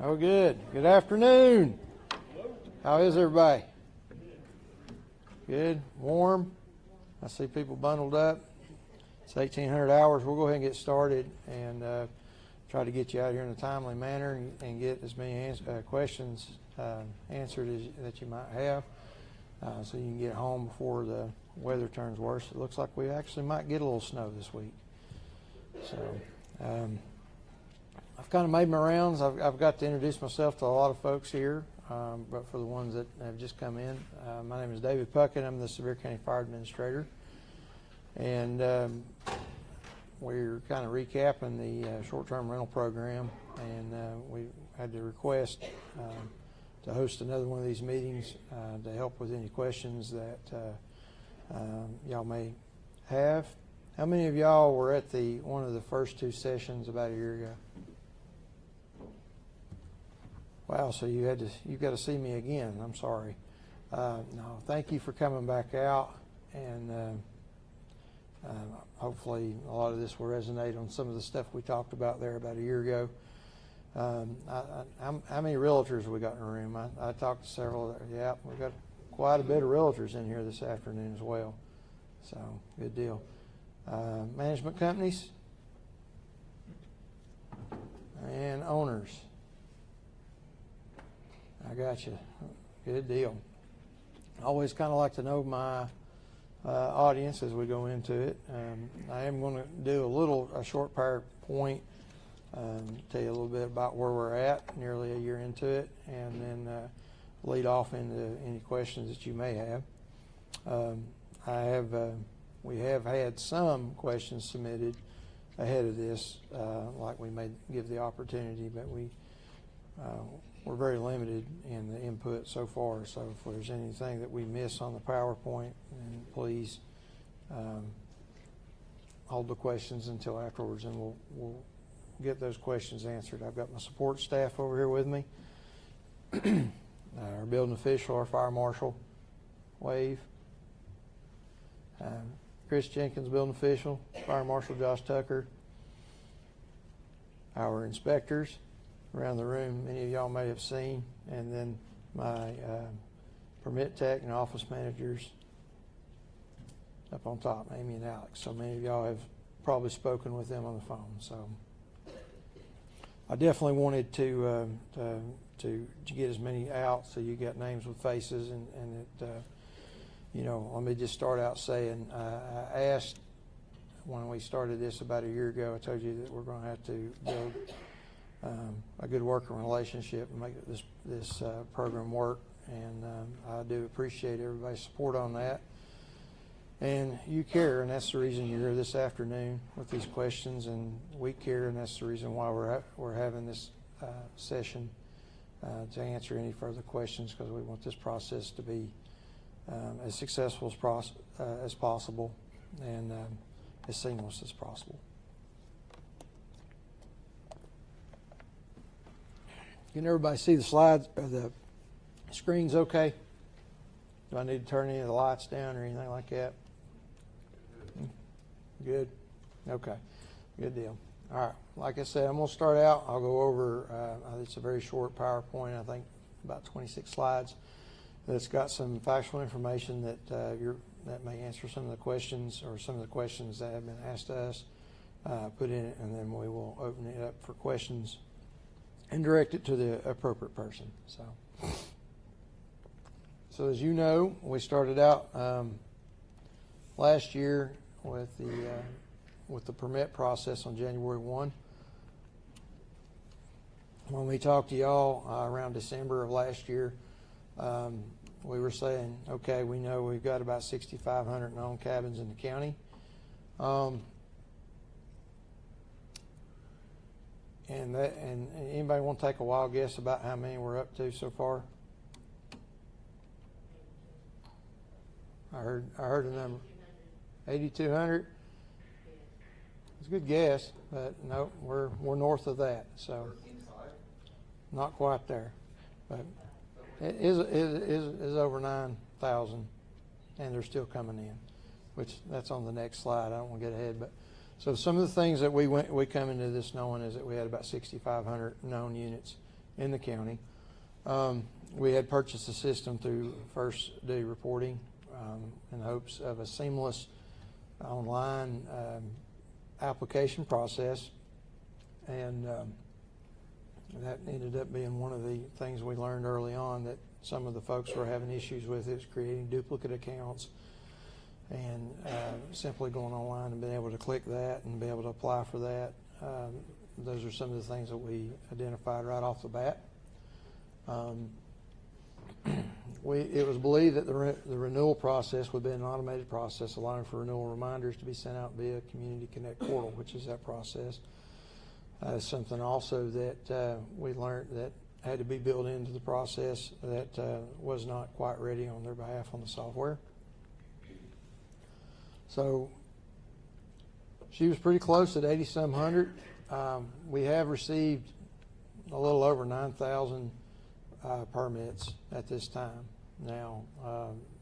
Oh, good. Good afternoon. How is everybody? Good. Warm. I see people bundled up. It's 1800 hours. We'll go ahead and get started and try to get you out here in a timely manner and get as many questions answered that you might have so you can get home before the weather turns worse. It looks like we actually might get a little snow this week. So I've kind of made my rounds. I've got to introduce myself to a lot of folks here, but for the ones that have just come in, my name is David Puckett. I'm the Sevier County Fire Administrator, and we're kind of recapping the short-term rental program, and we had to request to host another one of these meetings to help with any questions that y'all may have. How many of y'all were at one of the first two sessions about a year ago? Wow, so you've got to see me again. I'm sorry. No, thank you for coming back out, and hopefully a lot of this will resonate on some of the stuff we talked about there about a year ago. How many realtors have we got in the room? I talked to several. Yeah, we've got quite a bit of realtors in here this afternoon as well. So, good deal. Management companies and owners. I got you. Good deal. I always kind of like to know my audience as we go into it. I am going to do a short PowerPoint, tell you a little bit about where we're at, nearly a year into it, and then lead off into any questions that you may have. We have had some questions submitted ahead of this, like we may give the opportunity, but we're very limited in the input so far. So if there's anything that we miss on the PowerPoint, then please hold the questions until afterwards, and we'll get those questions answered. I've got my support staff over here with me. Our building official, our fire marshal, wave. Chris Jenkins, building official, fire marshal Josh Tucker. Our inspectors around the room, many of y'all may have seen, and then my permit tech and office managers up on top, Amy and Alex. So many of y'all have probably spoken with them on the phone. So I definitely wanted to get as many out so you got names with faces, and let me just start out saying I asked when we started this about a year ago, I told you that we're going to have to build a good working relationship and make this program work, and I do appreciate everybody's support on that. And you care, and that's the reason you're here this afternoon with these questions, and we care, and that's the reason why we're having this session to answer any further questions, because we want this process to be as successful as possible and as seamless as possible. Can everybody see the slides or the screens okay? Do I need to turn any of the lights down or anything like that? Good. Okay. Good deal. All right. Like I said, I'm going to start out. I'll go over, it's a very short PowerPoint, I think about 26 slides. That's got some factual information that may answer some of the questions or some of the questions that have been asked to us. Put in it, and then we will open it up for questions and direct it to the appropriate person. So as you know, we started out last year with the permit process on January 1. When we talked to y'all around December of last year, we were saying, okay, we know we've got about 6,500 known cabins in the county. And anybody want to take a wild guess about how many we're up to so far? I heard a number. 8,200. It's a good guess, but no, we're north of that, so not quite there. But it is over 9,000, and they're still coming in, which that's on the next slide. I don't want to get ahead, but so some of the things that we come into this knowing is that we had about 6,500 known units in the county. We had purchased a system through First Day Reporting in hopes of a seamless online application process, and that ended up being one of the things we learned early on, that some of the folks were having issues with is creating duplicate accounts, and simply going online and being able to click that and be able to apply for that. Those are some of the things that we identified right off the bat. It was believed that the renewal process would be an automated process, allowing for renewal reminders to be sent out via Community Connect portal, which is that process. Something also that we learned that had to be built into the process that was not quite ready on their behalf on the software. So she was pretty close at 80-some hundred. We have received a little over 9,000 permits at this time. Now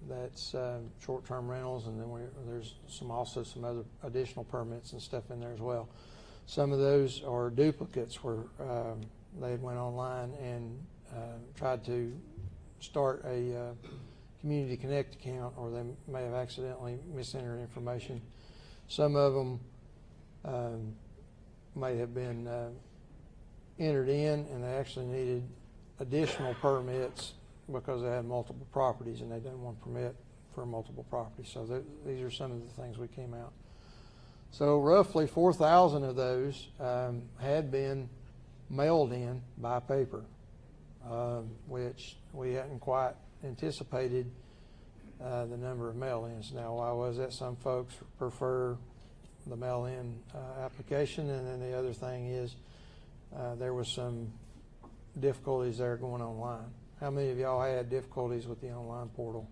that's short-term rentals, and then there's also some other additional permits and stuff in there as well. Some of those are duplicates where they went online and tried to start a Community Connect account, or they may have accidentally misentered information. Some of them may have been entered in, and they actually needed additional permits because they had multiple properties, and they didn't want permit for multiple properties. So these are some of the things we came out. So roughly 4,000 of those had been mailed in by paper, which we hadn't quite anticipated the number of mail-ins. Now, why was that? Some folks prefer the mail-in application, and then the other thing is there was some difficulties there going online. How many of y'all had difficulties with the online portal?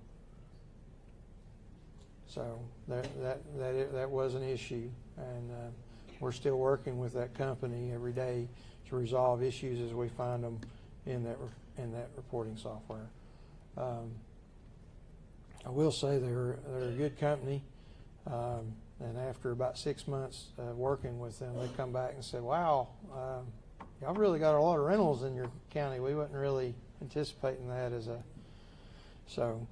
So that was an issue, and we're still working with that company every day to resolve issues as we find them in that reporting software. I will say they're a good company, and after about 6 months working with them, they come back and said, "Wow, y'all really got a lot of rentals in your county. We wasn't really anticipating that as a." So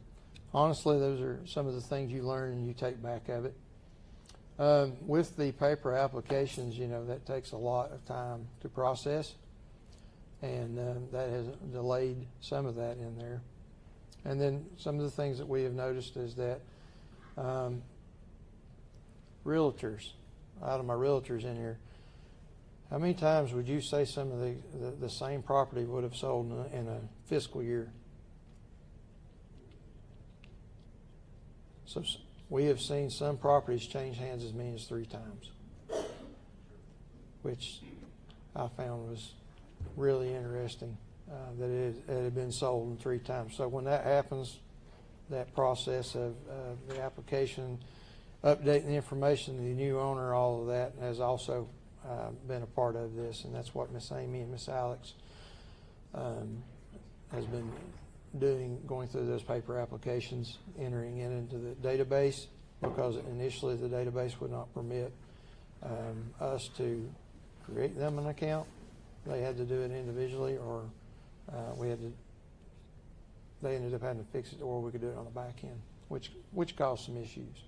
honestly, those are some of the things you learn and you take back of it. With the paper applications, that takes a lot of time to process, and that has delayed some of that in there. And then some of the things that we have noticed is that realtors, out of my realtors in here, how many times would you say some of the same property would have sold in a fiscal year? So we have seen some properties change hands as many as 3 times, which I found was really interesting, that it had been sold in 3 times. So when that happens, that process of the application, updating the information to the new owner, all of that has also been a part of this, and that's what Miss Amy and Miss Alex has been doing, going through those paper applications, entering it into the database, because initially the database would not permit us to create them an account. They had to do it individually, or they ended up having to fix it, or we could do it on the back end, which caused some issues.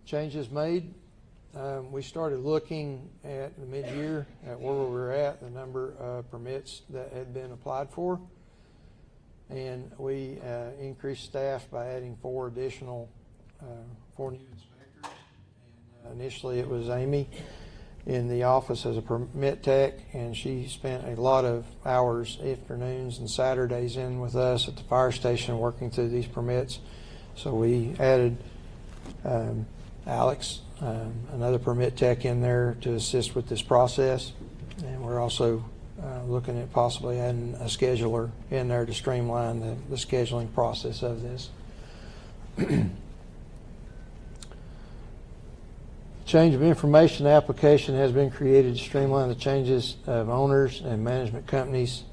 Changes made. We started looking at the mid-year at where we were at, the number of permits that had been applied for, and we increased staff by adding 4 new inspectors. And initially it was Amy in the office as a permit tech, and she spent a lot of hours, afternoons and Saturdays in with us at the fire station working through these permits. So we added Alex, another permit tech, in there to assist with this process, and we're also looking at possibly adding a scheduler in there to streamline the scheduling process of this. Change of information application has been created to streamline the changes of owners and management companies.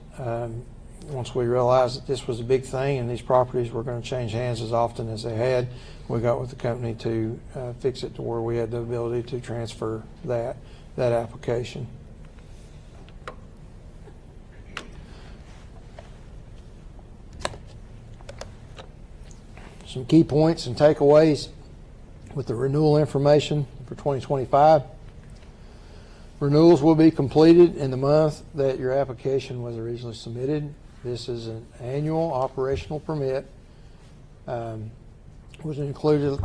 once we realized that this was a big thing and these properties were going to change hands as often as they had, we got with the company to fix it to where we had the ability to transfer that application. Some key points and takeaways with the renewal information for 2025. Renewals will be completed in the month that your application was originally submitted. This is an annual operational permit, which included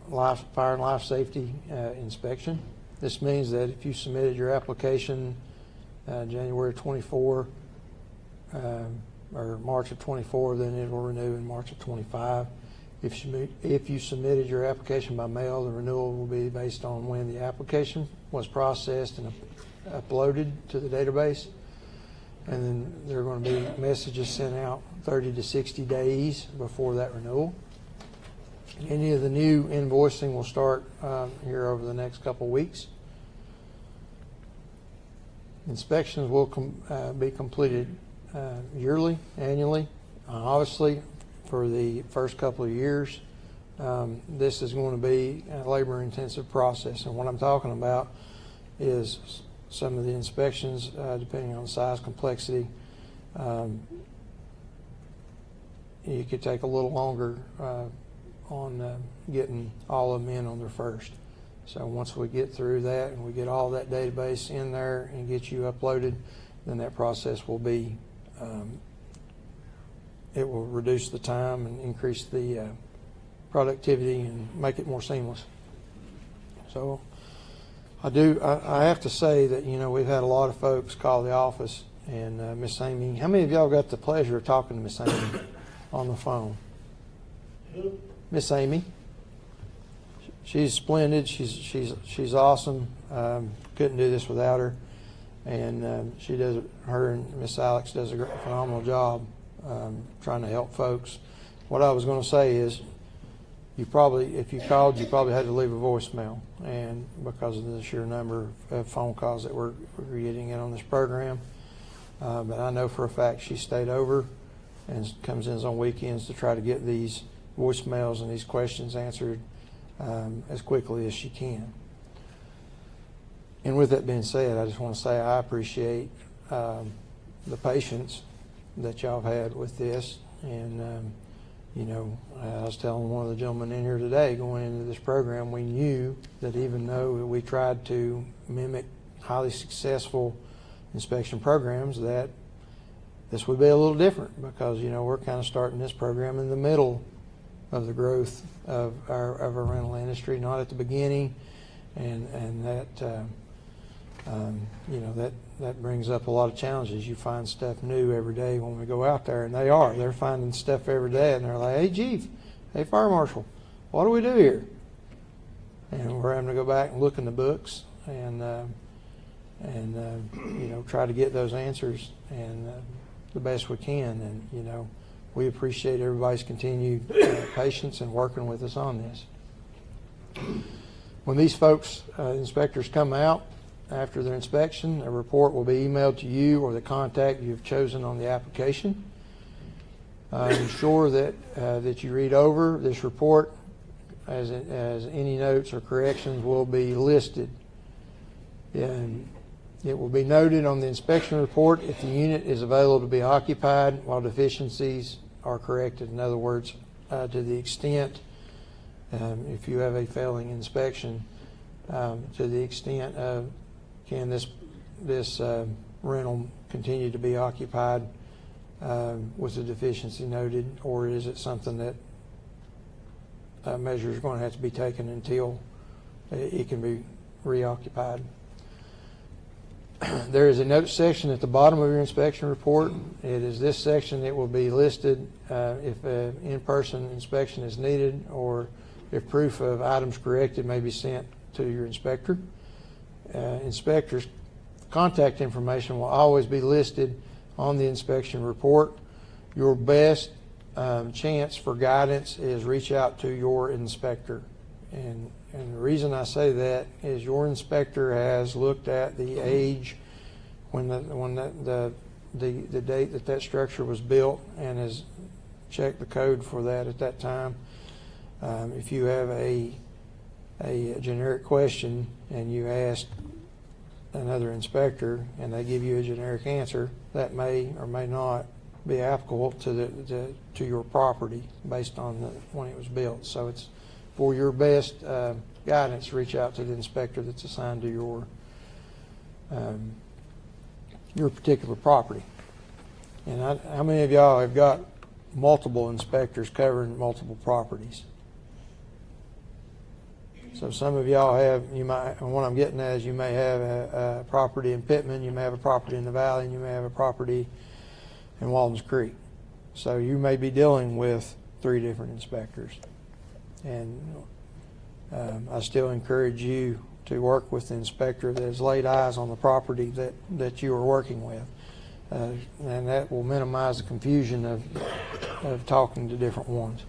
fire and life safety inspection. This means that if you submitted your application January 24 or March of 24, then it will renew in March of 25. If you submitted your application by mail, the renewal will be based on when the application was processed and uploaded to the database. And then there are going to be messages sent out 30 to 60 days before that renewal. Any of the new invoicing will start here over the next couple of weeks. Inspections will be completed yearly, annually. Obviously, for the first couple of years, this is going to be a labor-intensive process. And what I'm talking about is some of the inspections, depending on size, complexity, you could take a little longer on getting all of them in on their first. So once we get through that and we get all that database in there and get you uploaded, then that process will be it will reduce the time and increase the productivity and make it more seamless. So I have to say that, you know, we've had a lot of folks call the office, and Miss Amy, how many of y'all got the pleasure of talking to Miss Amy on the phone? Miss Amy. She's splendid. She's awesome. Couldn't do this without her, and her and Miss Alex does a phenomenal job trying to help folks. What I was going to say is, if you called, you probably had to leave a voicemail, and because of the sheer number of phone calls that we're getting in on this program. But I know for a fact she stayed over and comes in on weekends to try to get these voicemails and these questions answered as quickly as she can. And with that being said, I just want to say I appreciate the patience that y'all have had with this. And, you know, I was telling one of the gentlemen in here today, going into this program, we knew that even though we tried to mimic highly successful inspection programs, that this would be a little different, because, you know, we're kind of starting this program in the middle of the growth of our rental industry, not at the beginning, and that you know, that brings up a lot of challenges. You find stuff new every day when we go out there, and they're finding stuff every day, and they're like, "Hey, Chief, hey, Fire Marshal, what do we do here?" And we're having to go back and look in the books and you know, try to get those answers and the best we can. And, you know, we appreciate everybody's continued patience and working with us on this. When these folks, inspectors, come out after their inspection, a report will be emailed to you or the contact you've chosen on the application. Ensure that you read over this report, as any notes or corrections will be listed. And it will be noted on the inspection report if the unit is available to be occupied while deficiencies are corrected. In other words, to the extent, if you have a failing inspection, to the extent of, can this rental continue to be occupied with the deficiency noted, or is it something that measures are going to have to be taken until it can be reoccupied? There is a note section at the bottom of your inspection report. It is this section that will be listed if an in-person inspection is needed, or if proof of items corrected may be sent to your inspector. Inspectors' contact information will always be listed on the inspection report. Your best chance for guidance is reach out to your inspector. And the reason I say that is your inspector has looked at the age when the the date that that structure was built and has checked the code for that at that time. If you have a generic question and you ask another inspector and they give you a generic answer, that may or may not be applicable to your property based on when it was built. So it's for your best guidance, reach out to the inspector that's assigned to your particular property. And how many of y'all have got multiple inspectors covering multiple properties? So some of y'all have, you might, and what I'm getting at is you may have a property in Pittman, you may have a property in the Valley, and you may have a property in Walden's Creek. So you may be dealing with 3 different inspectors. And I still encourage you to work with the inspector that has laid eyes on the property that you are working with. And that will minimize the confusion of talking to different ones.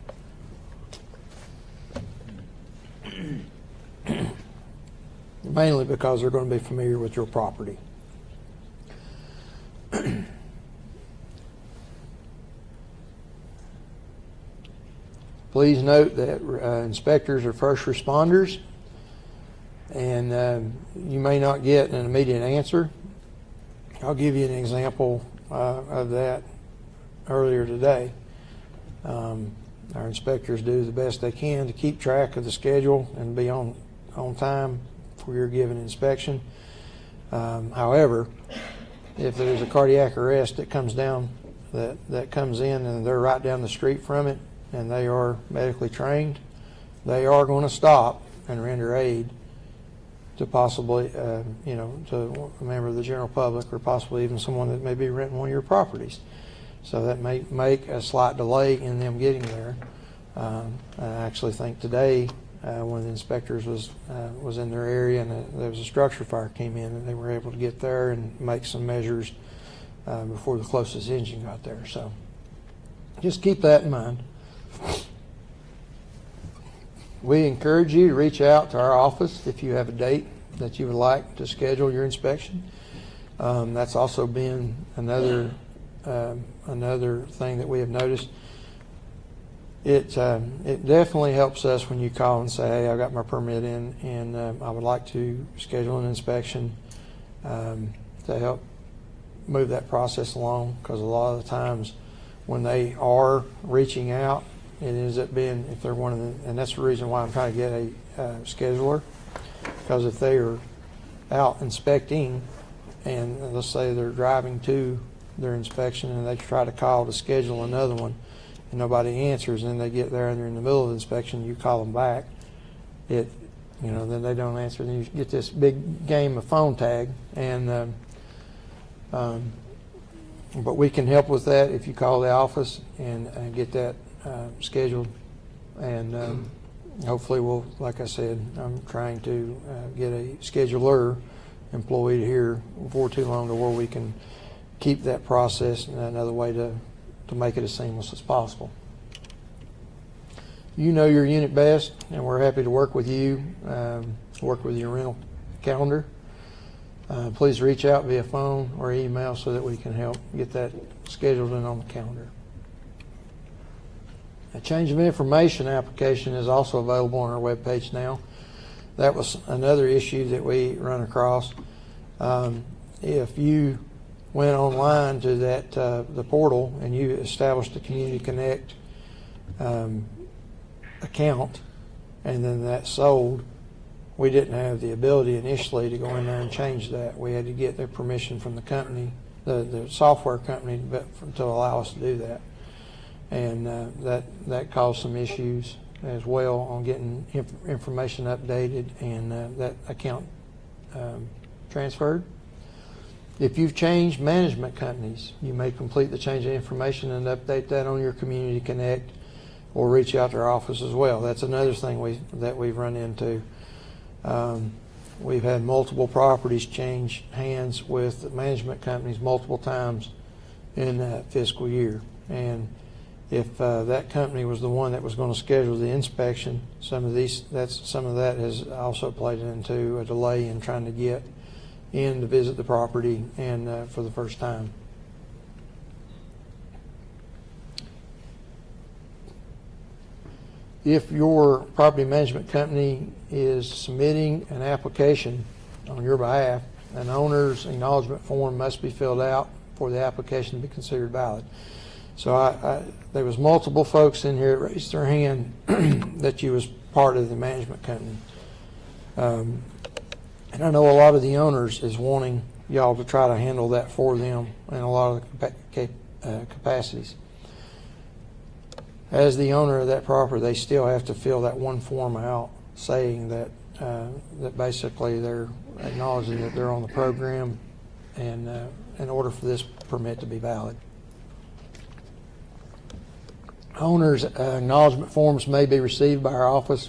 Mainly because they're going to be familiar with your property. Please note that inspectors are first responders, and you may not get an immediate answer. I'll give you an example of that earlier today. Our inspectors do the best they can to keep track of the schedule and be on time for your given inspection. However, if there's a cardiac arrest that comes down, that comes in and they're right down the street from it and they are medically trained, they are going to stop and render aid to possibly, to a member of the general public or possibly even someone that may be renting one of your properties. So that may make a slight delay in them getting there. I actually think today, when the inspectors was in their area and there was a structure fire came in, and they were able to get there and make some measures before the closest engine got there. So just keep that in mind. We encourage you to reach out to our office if you have a date that you would like to schedule your inspection. That's also been another thing that we have noticed. It definitely helps us when you call and say, hey, I got my permit in and I would like to schedule an inspection to help move that process along, because a lot of the times when they are reaching out, it ends up being, if they're one of the, and that's the reason why I'm trying to get a scheduler, because if they are out inspecting and let's say they're driving to their inspection and they try to call to schedule another one and nobody answers, and they get there and they're in the middle of the inspection, you call them back, then they don't answer, then you get this big game of phone tag. And but we can help with that if you call the office and get that scheduled, and hopefully we'll, like I said, I'm trying to get a scheduler employed here before too long to where we can keep that process and another way to make it as seamless as possible. You know your unit best, and we're happy to work with you, work with your rental calendar. Please reach out via phone or email so that we can help get that scheduled and on the calendar. A change of information application is also available on our webpage now. That was another issue that we run across. If you went online to that the portal and you established a Community Connect account and then that sold, we didn't have the ability initially to go in there and change that. We had to get their permission from the company, the software company, to allow us to do that. And that caused some issues as well on getting information updated and that account transferred. If you've changed management companies, you may complete the change of information and update that on your Community Connect, or reach out to our office as well. That's another thing we've run into. We've had multiple properties change hands with management companies multiple times in that fiscal year, and if that company was the one that was going to schedule the inspection, some of that has also played into a delay in trying to get in to visit the property and for the first time. if your property management company is submitting an application on your behalf, an owner's acknowledgement form must be filled out for the application to be considered valid. So there was multiple folks in here that raised their hand that you was part of the management company. And I know a lot of the owners is wanting y'all to try to handle that for them in a lot of the capacities. As the owner of that property, they still have to fill that one form out saying that that basically they're acknowledging that they're on the program and in order for this permit to be valid. Owners' acknowledgement forms may be received by our office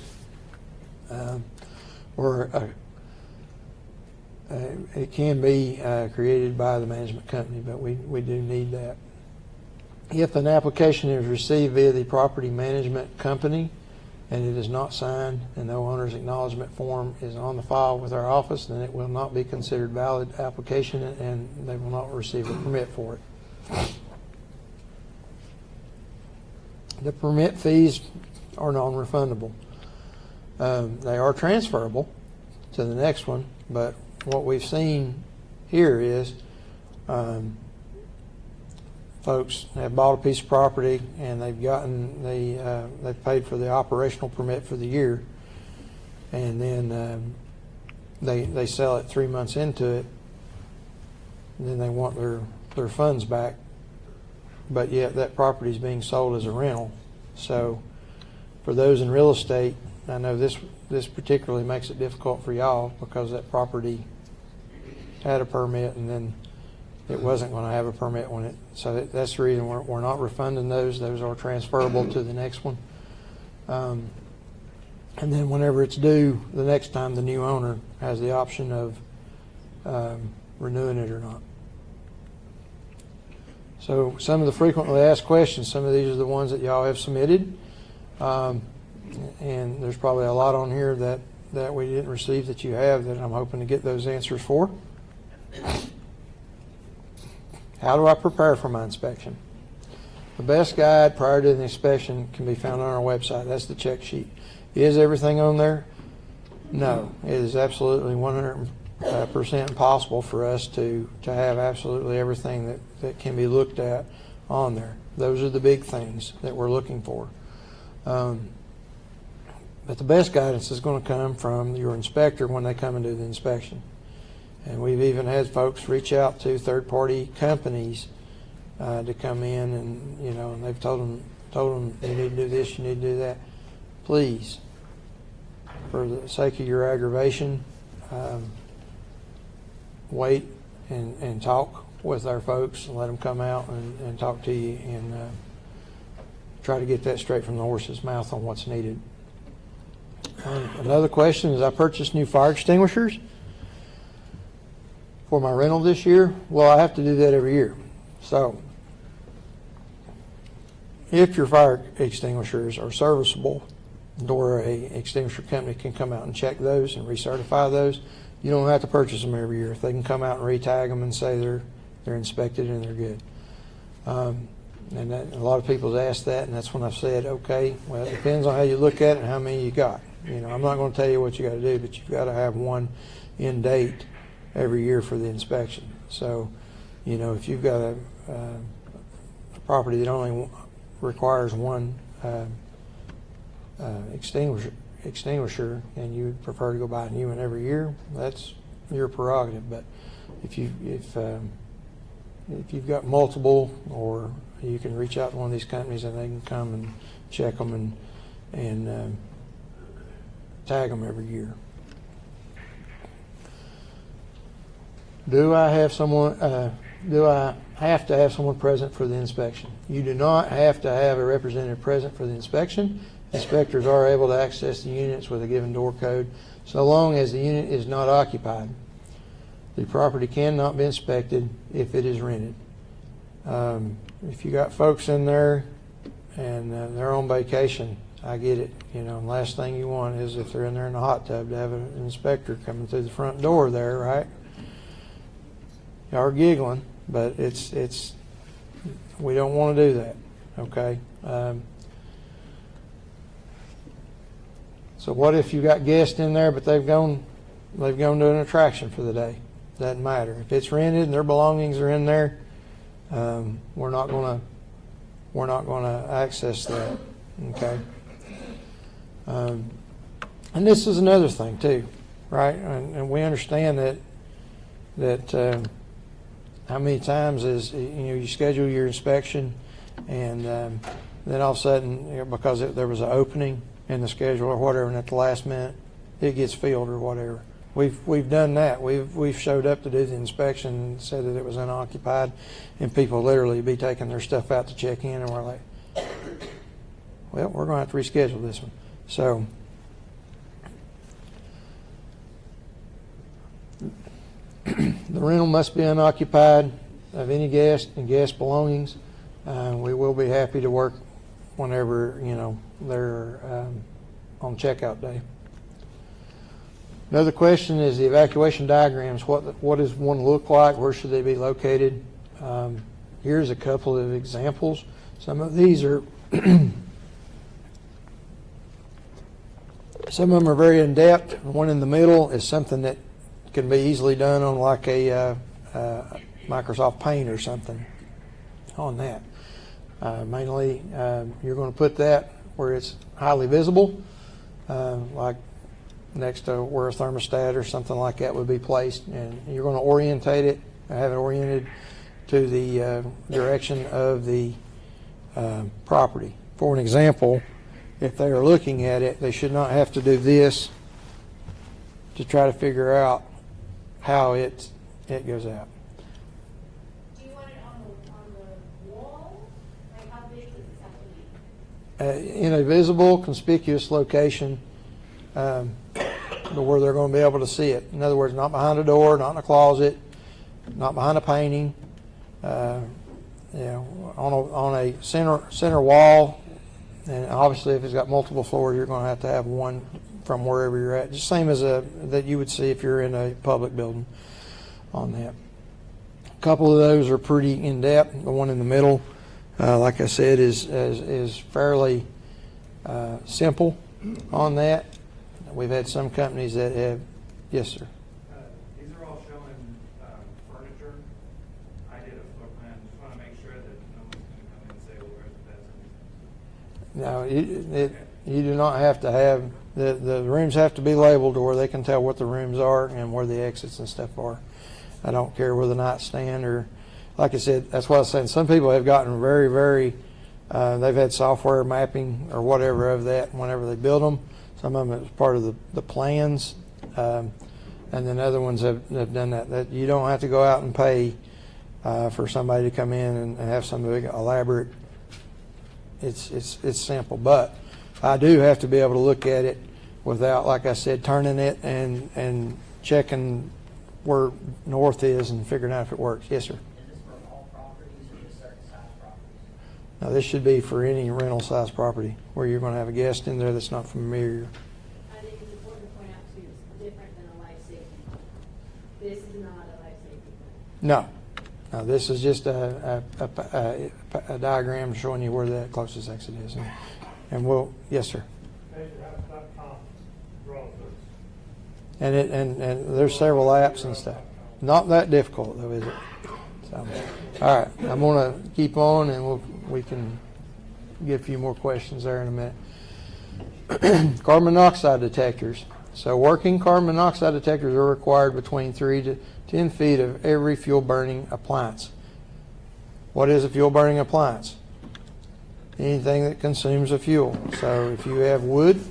or it can be created by the management company, but we do need that. If an application is received via the property management company and it is not signed and no owner's acknowledgement form is on the file with our office, then it will not be considered valid application and they will not receive a permit for it. The permit fees are non-refundable. They are transferable to the next one, but what we've seen here is folks have bought a piece of property and they've gotten they've paid for the operational permit for the year, and then they sell it 3 months into it, and then they want their funds back, but yet that property is being sold as a rental. So for those in real estate, I know this particularly makes it difficult for y'all because that property had a permit and then it wasn't going to have a permit when it, so that's the reason we're not refunding those. Those are transferable to the next one. And then whenever it's due, the next time the new owner has the option of renewing it or not. So some of the frequently asked questions, some of these are the ones that y'all have submitted. And there's probably a lot on here that we didn't receive that you have that I'm hoping to get those answers for. How do I prepare for my inspection? The best guide prior to the inspection can be found on our website. That's the check sheet. Is everything on there? No. It is absolutely 100% impossible for us to have absolutely everything that can be looked at on there. Those are the big things that we're looking for. But the best guidance is going to come from your inspector when they come and do the inspection. And we've even had folks reach out to third-party companies to come in, and and they've told them you need to do this, you need to do that. Please, for the sake of your aggravation, wait and talk with our folks and let them come out and talk to you and try to get that straight from the horse's mouth on what's needed. Another question is, I purchased new fire extinguishers for my rental this year. Well, I have to do that every year. So if your fire extinguishers are serviceable, or a extinguisher company can come out and check those and recertify those, you don't have to purchase them every year. If they can come out and re-tag them and say they're inspected and they're good. And a lot of people have asked that, and that's when I've said, okay, well, it depends on how you look at it and how many you got. I'm not going to tell you what you got to do, but you've got to have one in date every year for the inspection. So, if you've got a property that only requires one extinguisher and you prefer to go buy a new one every year, that's your prerogative. But if you've got multiple, or you can reach out to one of these companies and they can come and check them and tag them every year. Do I have to have someone present for the inspection? You do not have to have a representative present for the inspection. Inspectors are able to access the units with a given door code so long as the unit is not occupied. The property cannot be inspected if it is rented. If you got folks in there and they're on vacation, I get it. Last thing you want is, if they're in there in the hot tub, to have an inspector coming through the front door there, right? Y'all are giggling, but it's we don't want to do that. Okay. So what if you got guests in there, but they've gone to an attraction for the day? Doesn't matter. If it's rented and their belongings are in there, we're not gonna access that. Okay. And this is another thing too, right? And we understand that how many times is you schedule your inspection, and then all of a sudden, because there was an opening in the schedule or whatever, and at the last minute it gets filled or whatever. We've done that. We've showed up to do the inspection and said that it was unoccupied, and people literally be taking their stuff out to check in, and we're like, well, we're going to have to reschedule this one. So the rental must be unoccupied of any guest and guest belongings. We will be happy to work whenever they're on checkout day. Another question is the evacuation diagrams. What does one look like? Where should they be located? Here's a couple of examples. Some of these are some of them are very in depth. One in the middle is something that can be easily done on like a Microsoft Paint or something on that. Mainly, you're going to put that where it's highly visible, like next to where a thermostat or something like that would be placed, and you're going to orientate it, have it oriented to the direction of the property. For an example, if they are looking at it, they should not have to do this to try to figure out how it goes out. Do you want it on the wall? Like how big does this have to be? In a visible, conspicuous location, where they're going to be able to see it. In other words, not behind a door, not in a closet, not behind a painting. On a center wall, and obviously if it's got multiple floors, you're going to have one from wherever you're at. Just same as that you would see if you're in a public building on that. A couple of those are pretty in depth. The one in the middle, like I said, is fairly simple on that. We've had some companies that have, yes, sir. These are all showing furniture. I did a floor plan. Just want to make sure that no one's going to come in and say, well, where's the beds? No, you do not have to have, the rooms have to be labeled to where they can tell what the rooms are and where the exits and stuff are. I don't care where the nightstand or, like I said, that's what I was saying. Some people have gotten very, very, they've had software mapping or whatever of that whenever they build them. Some of them is part of the plans, and then other ones have done that you don't have to go out and pay for somebody to come in and have some big elaborate. It's simple, but I do have to be able to look at it without, like I said, turning it and checking where north is and figuring out if it works. Yes, sir. Is this for all properties or just certain size properties? Now, this should be for any rental size property where you're going to have a guest in there that's not familiar. I think it's important to point out too, it's different than a life safety plan. This is not a life safety plan. No, this is just a diagram showing you where the closest exit is. And we'll, yes, sir. And there's several apps and stuff. Not that difficult though, is it? So, all right, I'm going to keep on, and we can get a few more questions there in a minute. Carbon monoxide detectors. So working carbon monoxide detectors are required between 3 to 10 feet of every fuel burning appliance. What is a fuel burning appliance? Anything that consumes a fuel. So if you have wood,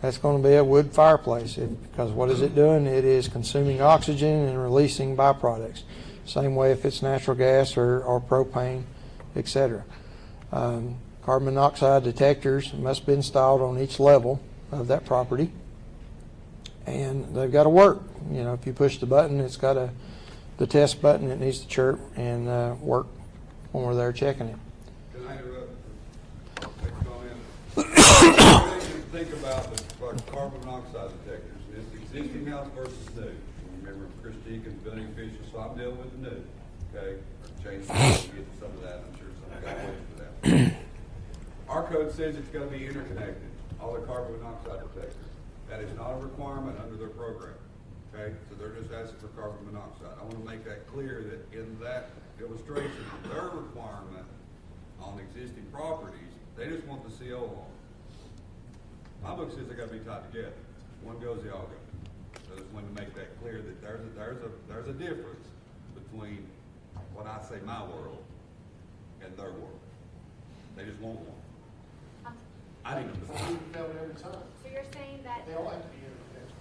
that's going to be a wood fireplace, because what is it doing? It is consuming oxygen and releasing byproducts. Same way if it's natural gas or propane, etc. Carbon monoxide detectors must be installed on each level of that property, and they've got to work. If you push the button, it's got the test button. It needs to chirp and work when we're there checking it. Can I interrupt for a comment? Think about the carbon monoxide detectors. It's existing house versus new. Remember, Chris Deacon's building official, so I'm dealing with the new. Okay, change get some of that. I'm sure some got ways for that. Our code says it's got to be interconnected. all the carbon monoxide detectors. That is not a requirement under their program, okay? So they're just asking for carbon monoxide. I want to make that clear that in that illustration, their requirement on existing properties, they just want the CO alarm. My book says they got to be tied together. One goes, they all go. So I just wanted to make that clear that there's a difference between what I say my world and their world. They just want one. I didn't know. We fail every time. So you're saying that, They all have to be interconnected.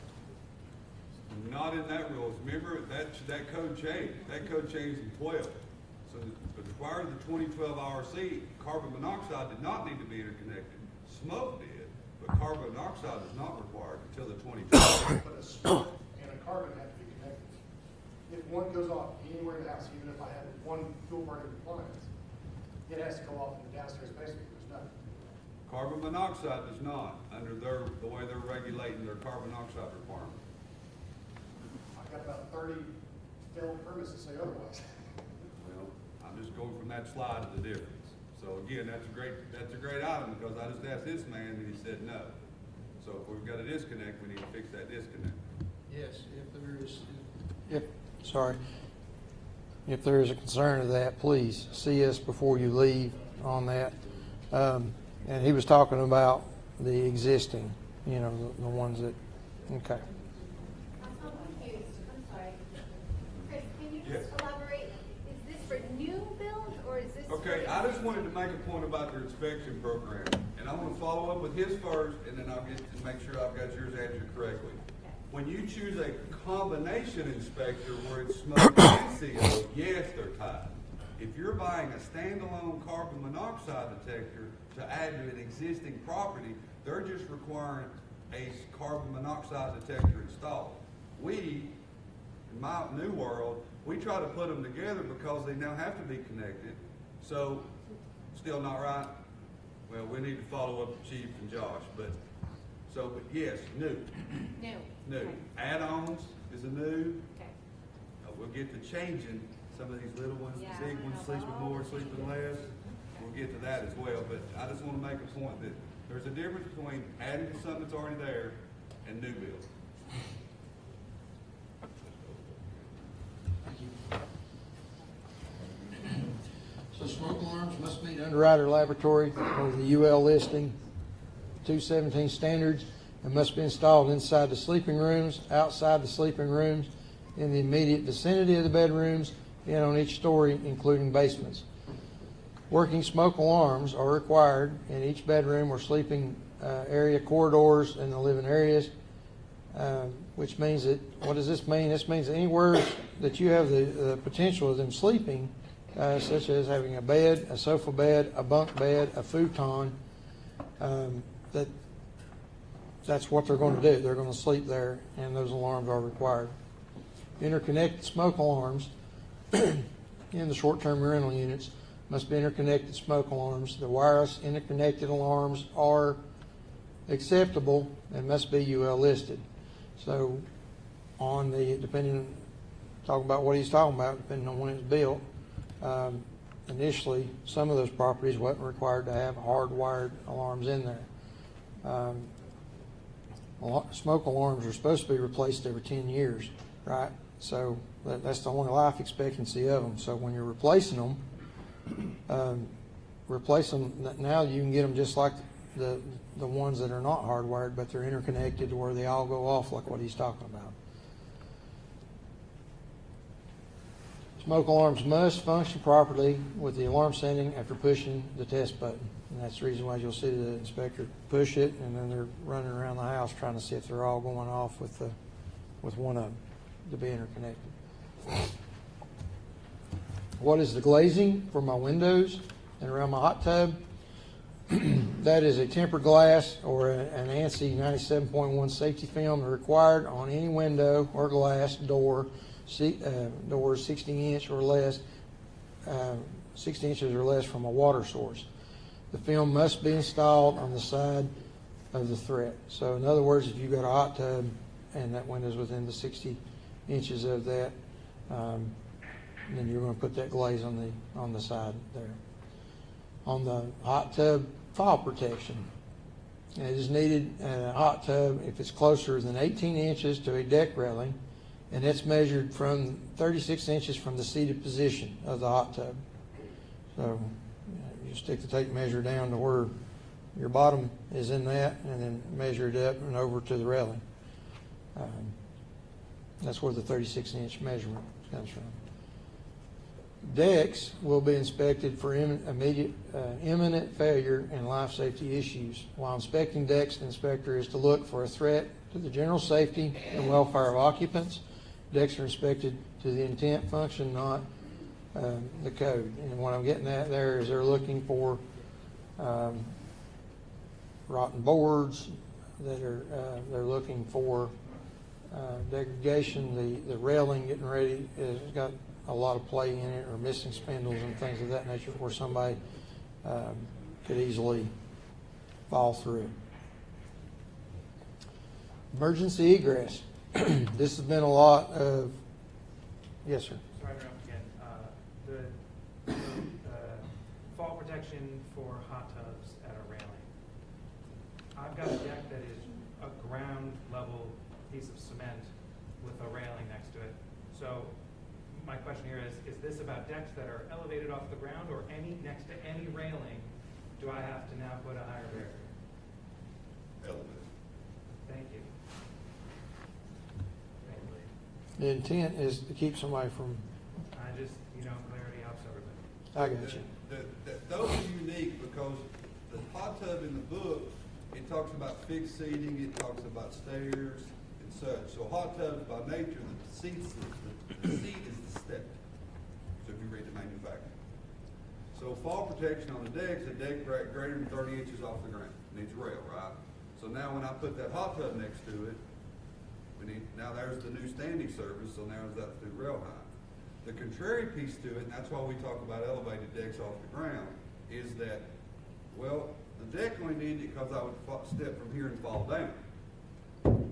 Not in that rules. Remember, that code changed. That code changed in 12. So prior to the 2012 RC, carbon monoxide did not need to be interconnected. Smoke did, but carbon monoxide is not required until the 2012. But a smoke and a carbon have to be connected. If one goes off anywhere in the house, even if I have one fuel burning appliance, it has to go off in the downstairs basement. There's nothing. Carbon monoxide does not, under the way they're regulating their carbon monoxide requirement. I've got about 30 failed permits that say otherwise. Well, I'm just going from that slide to the difference. So again, that's a great item, because I just asked this man and he said no. So if we've got a disconnect, we need to fix that disconnect. Yes, if there is a concern of that, please see us before you leave on that. And he was talking about the existing, the ones that, okay. I'm so confused, I'm sorry. Chris, can you Yes. just elaborate? Is this for new builds or is this? Okay, for I just wanted to make a point about their inspection program, and I want to follow up with his first, and then I'll get to make sure I've got yours answered correctly. When you choose a combination inspector where it's smoke and CO, yes, they're tied. If you're buying a standalone carbon monoxide detector to add to an existing property, they're just requiring a carbon monoxide detector installed. We, in my new world, we try to put them together because they now have to be connected. So, still not right? Well, we need to follow up with Chief and Josh, but yes, new. New. New. Add-ons is a new. Okay. We'll get to changing some of these little ones, Yeah, big ones, I know, sleeping but all more, the sleeping changes. less. We'll get to that as well, but I just want to make a point that there's a difference between adding to something that's already there and new build. So smoke alarms must meet Underwriter Laboratory or the UL listing, 217 standards, and must be installed inside the sleeping rooms, outside the sleeping rooms, in the immediate vicinity of the bedrooms, and on each story, including basements. Working smoke alarms are required in each bedroom or sleeping area, corridors, and the living areas, which means that, what does this mean? This means that anywhere that you have the potential of them sleeping, such as having a bed, a sofa bed, a bunk bed, a futon, that's what they're going to do. They're going to sleep there, and those alarms are required. Interconnected smoke alarms in the short-term rental units must be interconnected smoke alarms. The wireless interconnected alarms are acceptable and must be UL listed. So talking about what he's talking about, depending on when it's built, initially, some of those properties wasn't required to have hardwired alarms in there. Smoke alarms are supposed to be replaced every 10 years, right? So that's the only life expectancy of them. So when you're replacing them, now you can get them just like the ones that are not hardwired, but they're interconnected to where they all go off like what he's talking about. Smoke alarms must function properly with the alarm sounding after pushing the test button. And that's the reason why you'll see the inspector push it, and then they're running around the house trying to see if they're all going off with one of them to be interconnected. What is the glazing for my windows and around my hot tub? That is a tempered glass or an ANSI 97.1 safety film required on any window or glass door, doors 60 inches or less from a water source. The film must be installed on the side of the threat. So in other words, if you've got a hot tub and that window's within the 60 inches of that, then you're going to put that glaze on the side there. On the hot tub fall protection, It is needed in a hot tub if it's closer than 18 inches to a deck railing, and it's measured from 36 inches from the seated position of the hot tub. So you stick the tape measure down to where your bottom is in that, and then measure it up and over to the railing. That's where the 36-inch measurement comes from. Decks will be inspected for imminent failure and life safety issues. While inspecting decks, the inspector is to look for a threat to the general safety and welfare of occupants. Decks are inspected to the intent, function, not the code. And what I'm getting at there is they're looking for rotten boards, they're looking for degradation, the railing getting ready has got a lot of play in it, or missing spindles and things of that nature where somebody could easily fall through. Emergency egress. This has been a lot of, yes, sir. Sorry to interrupt again. The fall protection for hot tubs at a railing. I've got a deck that is a ground level piece of cement with a railing next to it. So my question here is this about decks that are elevated off the ground, or next to any railing, do I have to now put a higher barrier? Elevated. Thank you. The intent is to keep somebody from, Clarity helps everybody. I got you. Those are unique because the hot tub in the book, it talks about fixed seating, it talks about stairs and such. So hot tubs by nature, the seat is the step. So if you read the manufacturer. So fall protection on the decks, a deck greater than 30 inches off the ground, needs rail, right? So now when I put that hot tub next to it, now there's the new standing service, so now that's the rail height. The contrary piece to it, and that's why we talk about elevated decks off the ground, is that, well, the deck only needed it because I would step from here and fall down.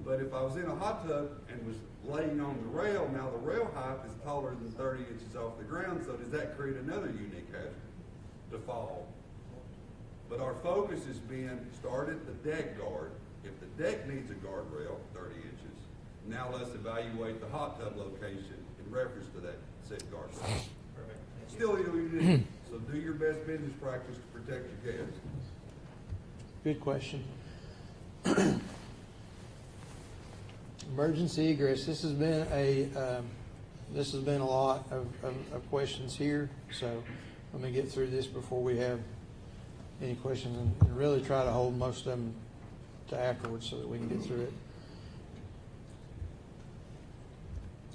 But if I was in a hot tub and was laying on the rail, now the rail height is taller than 30 inches off the ground, so does that create another unique hazard to fall? But our focus is being start at the deck guard. If the deck needs a guardrail, 30 inches, now let's evaluate the hot tub location in reference to that set guardrail. Perfect. Still unique, so do your best business practice to protect your guests. Good question. Emergency egress. This has been a lot of questions here. So let me get through this before we have any questions, and really try to hold most of them to afterwards so that we can get through it.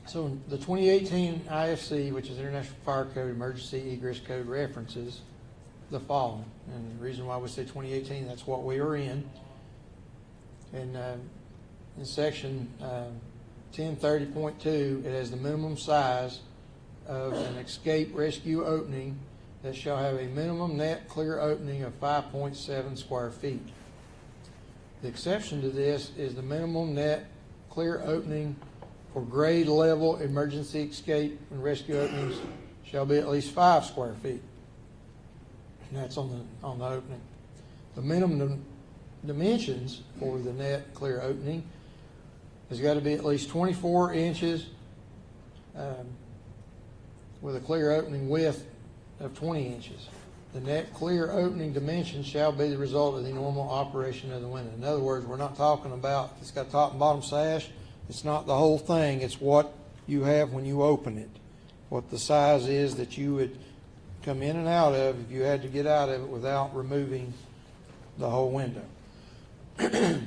So the 2018 IFC, which is International Fire Code Emergency Egress Code, references the following. And the reason why we say 2018, that's what we are in. And in section 1030.2, it has the minimum size of an escape rescue opening that shall have a minimum net clear opening of 5.7 square feet. The exception to this is the minimum net clear opening for grade level emergency escape and rescue openings shall be at least 5 square feet. And that's on the opening. The minimum dimensions for the net clear opening has got to be at least 24 inches with a clear opening width of 20 inches. The net clear opening dimensions shall be the result of the normal operation of the window. In other words, we're not talking about it's got top and bottom sash. It's not the whole thing. It's what you have when you open it, what the size is that you would come in and out of if you had to get out of it without removing the whole window. The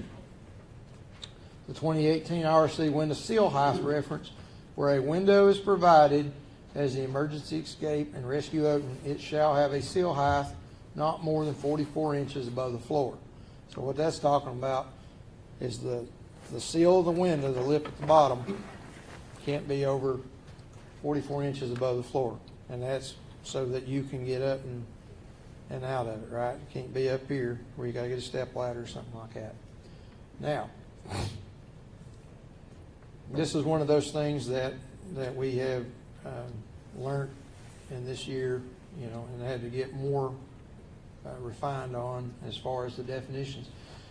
2018 RC window seal height reference, where a window is provided as the emergency escape and rescue opening, it shall have a seal height not more than 44 inches above the floor. So what that's talking about is the seal of the window, the lip at the bottom, can't be over 44 inches above the floor. And that's so that you can get up and out of it, right? It can't be up here where you got to get a step ladder or something like that. Now, this is one of those things that we have learned in this year, and had to get more refined on as far as the definitions.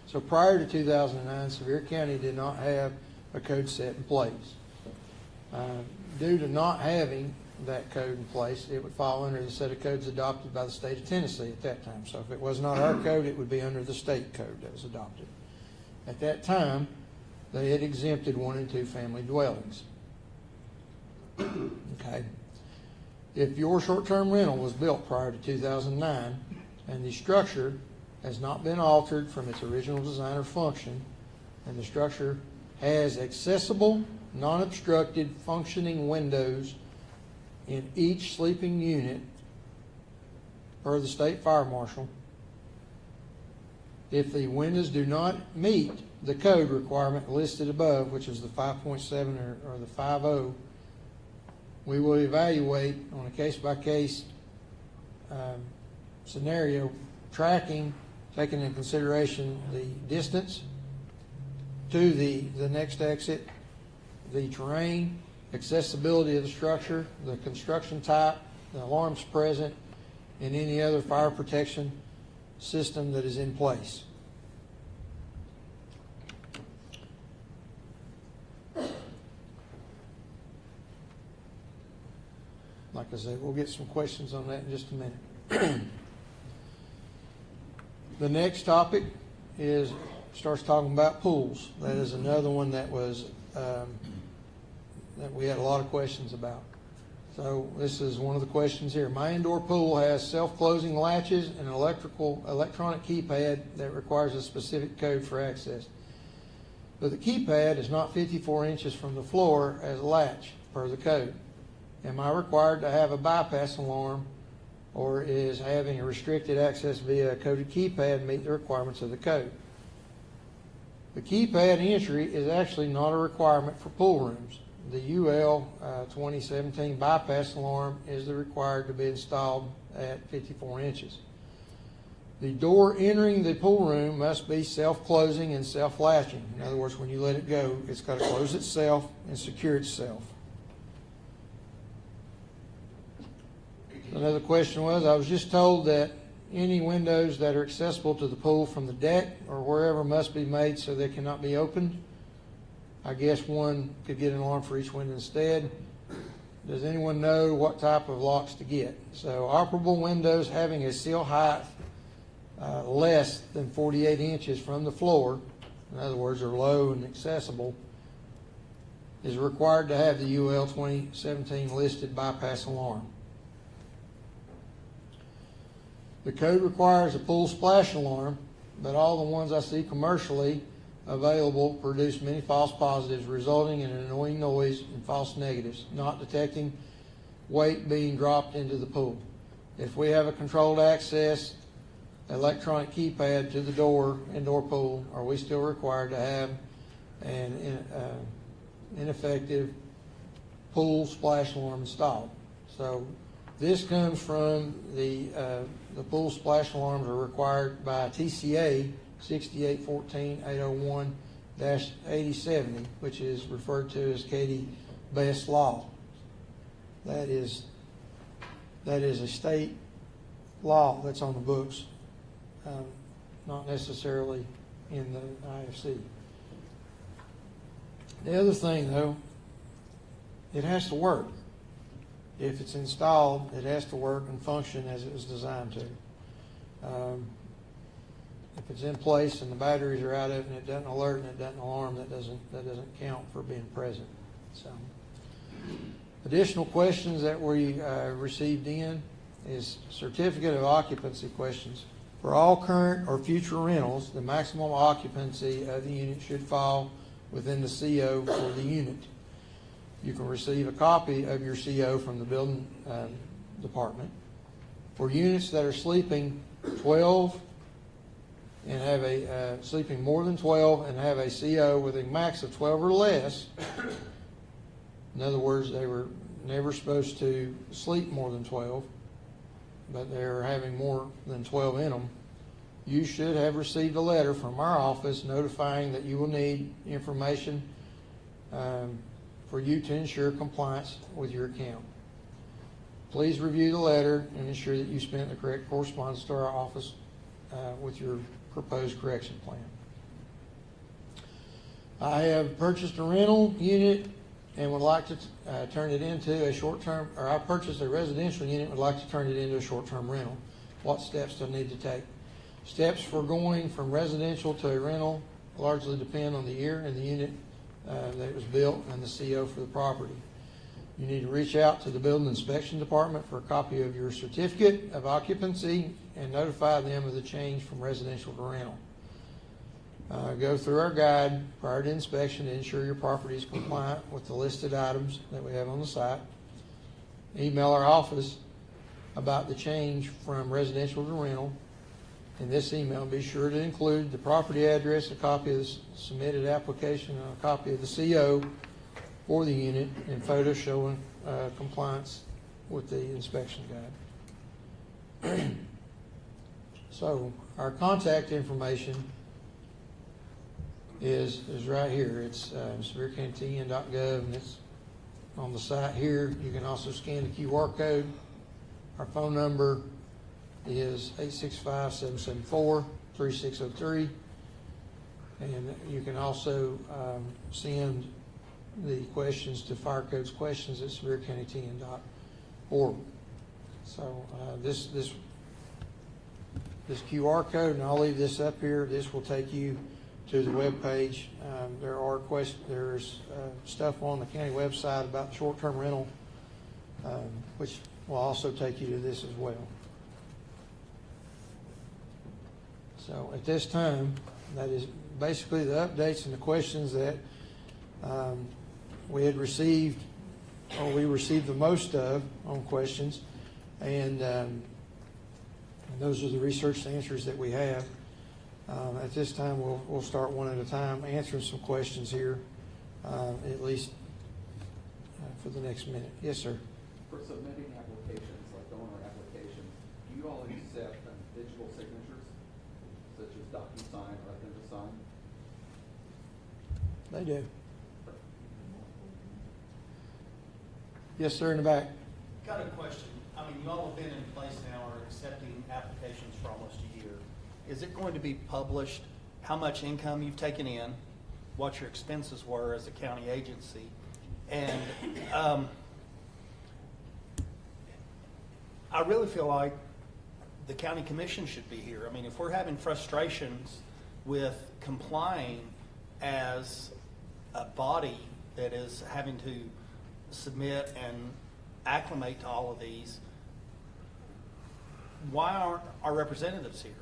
So prior to 2009, Sevier County did not have a code set in place. Due to not having that code in place, it would fall under the set of codes adopted by the state of Tennessee at that time. So if it was not our code, it would be under the state code that was adopted. At that time, they had exempted 1 and 2 family dwellings. Okay. If your short-term rental was built prior to 2009 and the structure has not been altered from its original design or function, and the structure has accessible, non-obstructed, functioning windows in each sleeping unit per the state fire marshal, if the windows do not meet the code requirement listed above, which is the 5.7 or the 5.0, we will evaluate on a case-by-case scenario, tracking, taking into consideration the distance to the next exit, the terrain, accessibility of the structure, the construction type, the alarms present, and any other fire protection system that is in place. Like I said, we'll get some questions on that in just a minute. The next topic starts talking about pools. That is another one that was that we had a lot of questions about. So this is one of the questions here. My indoor pool has self-closing latches and an electronic keypad that requires a specific code for access. But the keypad is not 54 inches from the floor as a latch per the code. Am I required to have a bypass alarm, or is having a restricted access via a coded keypad meet the requirements of the code? The keypad entry is actually not a requirement for pool rooms. The UL 2017 bypass alarm is required to be installed at 54 inches. The door entering the pool room must be self-closing and self-latching. In other words, when you let it go, it's got to close itself and secure itself. Another question was, I was just told that any windows that are accessible to the pool from the deck or wherever must be made so they cannot be opened. I guess one could get an alarm for each window instead. Does anyone know what type of locks to get? So operable windows having a seal height less than 48 inches from the floor, in other words, are low and accessible, is required to have the UL 2017 listed bypass alarm. The code requires a pool splash alarm, but all the ones I see commercially available produce many false positives, resulting in an annoying noise and false negatives, not detecting weight being dropped into the pool. If we have a controlled access electronic keypad to the indoor pool, are we still required to have an ineffective pool splash alarm installed? So this comes from the pool splash alarms are required by TCA 6814-801-8070, which is referred to as Katie Best Law. That is a state law that's on the books, not necessarily in the IFC. The other thing, though, it has to work. If it's installed, it has to work and function as it was designed to. If it's in place and the batteries are out of it and it doesn't alert and it doesn't alarm, that doesn't count for being present. So, additional questions that we received in is certificate of occupancy questions. For all current or future rentals, the maximum occupancy of the unit should fall within the CO for the unit. You can receive a copy of your CO from the building department. For units that are sleeping 12 and have sleeping more than 12 and have a CO with a max of 12 or less, in other words, they were never supposed to sleep more than 12, but they're having more than 12 in them, you should have received a letter from our office notifying that you will need information for you to ensure compliance with your account. Please review the letter and ensure that you spent the correct correspondence to our office with your proposed correction plan. I have purchased a rental unit and would like to turn it into a short-term, or I purchased a residential unit and would like to turn it into a short-term rental. What steps do I need to take? Steps for going from residential to a rental largely depend on the year and the unit that it was built and the CO for the property. You need to reach out to the building inspection department for a copy of your certificate of occupancy and notify them of the change from residential to rental. Go through our guide prior to inspection to ensure your property is compliant with the listed items that we have on the site. Email our office about the change from residential to rental. In this email, be sure to include the property address, a copy of the submitted application, and a copy of the CO for the unit, and photos showing compliance with the inspection guide. So our contact information is right here. It's SevereCountyTN.gov, and it's on the site here. You can also scan the QR code. Our phone number is 865-774-3603, and you can also send the questions to firecodes questions@SevereCountyTN.org. So this QR code, and I'll leave this up here. This will take you to the web page. There's stuff on the county website about short-term rental, which will also take you to this as well. So at this time, that is basically the updates and the questions that we had received, or we received the most of on questions, and those are the research answers that we have. At this time, we'll start one at a time, answering some questions here, at least for the next minute. Yes, sir. For submitting applications, like owner applications, do you all accept digital signatures, such as DocuSign or IdentiSign? They do. Yes, sir, in the back. Got a question. I mean, you all have been in place now, or accepting applications for almost a year. Is it going to be published how much income you've taken in, what your expenses were as a county agency? And I really feel like the county commission should be here. I mean, if we're having frustrations with complying as a body that is having to submit and acclimate to all of these, why aren't our representatives here?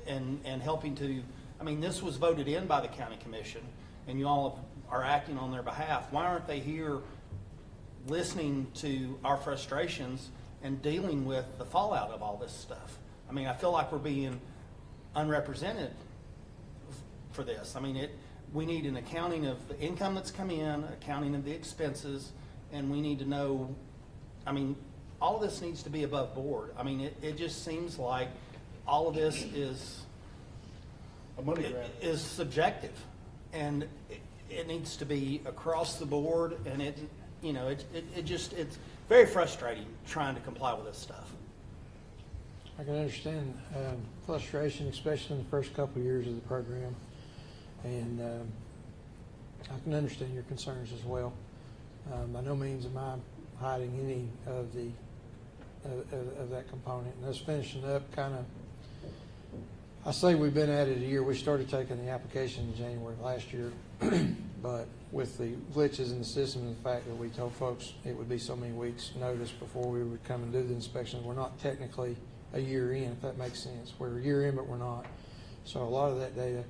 And helping to, I mean, this was voted in by the county commission, and you all are acting on their behalf. Why aren't they here listening to our frustrations and dealing with the fallout of all this stuff? I mean, I feel like we're being unrepresented for this. I mean, we need an accounting of the income that's come in, accounting of the expenses, and we need to know, I mean, all of this needs to be above board. I mean, it just seems like all of this is A money grab. is subjective, and it needs to be across the board, and it's very frustrating trying to comply with this stuff. I can understand frustration, especially in the first couple of years of the program, and I can understand your concerns as well. By no means am I hiding any of the of that component. And us finishing up, kind of, I say we've been at it a year. We started taking the application in January of last year, but with the glitches in the system and the fact that we told folks it would be so many weeks notice before we would come and do the inspection, we're not technically a year in, if that makes sense. We're a year in, but we're not. So a lot of that data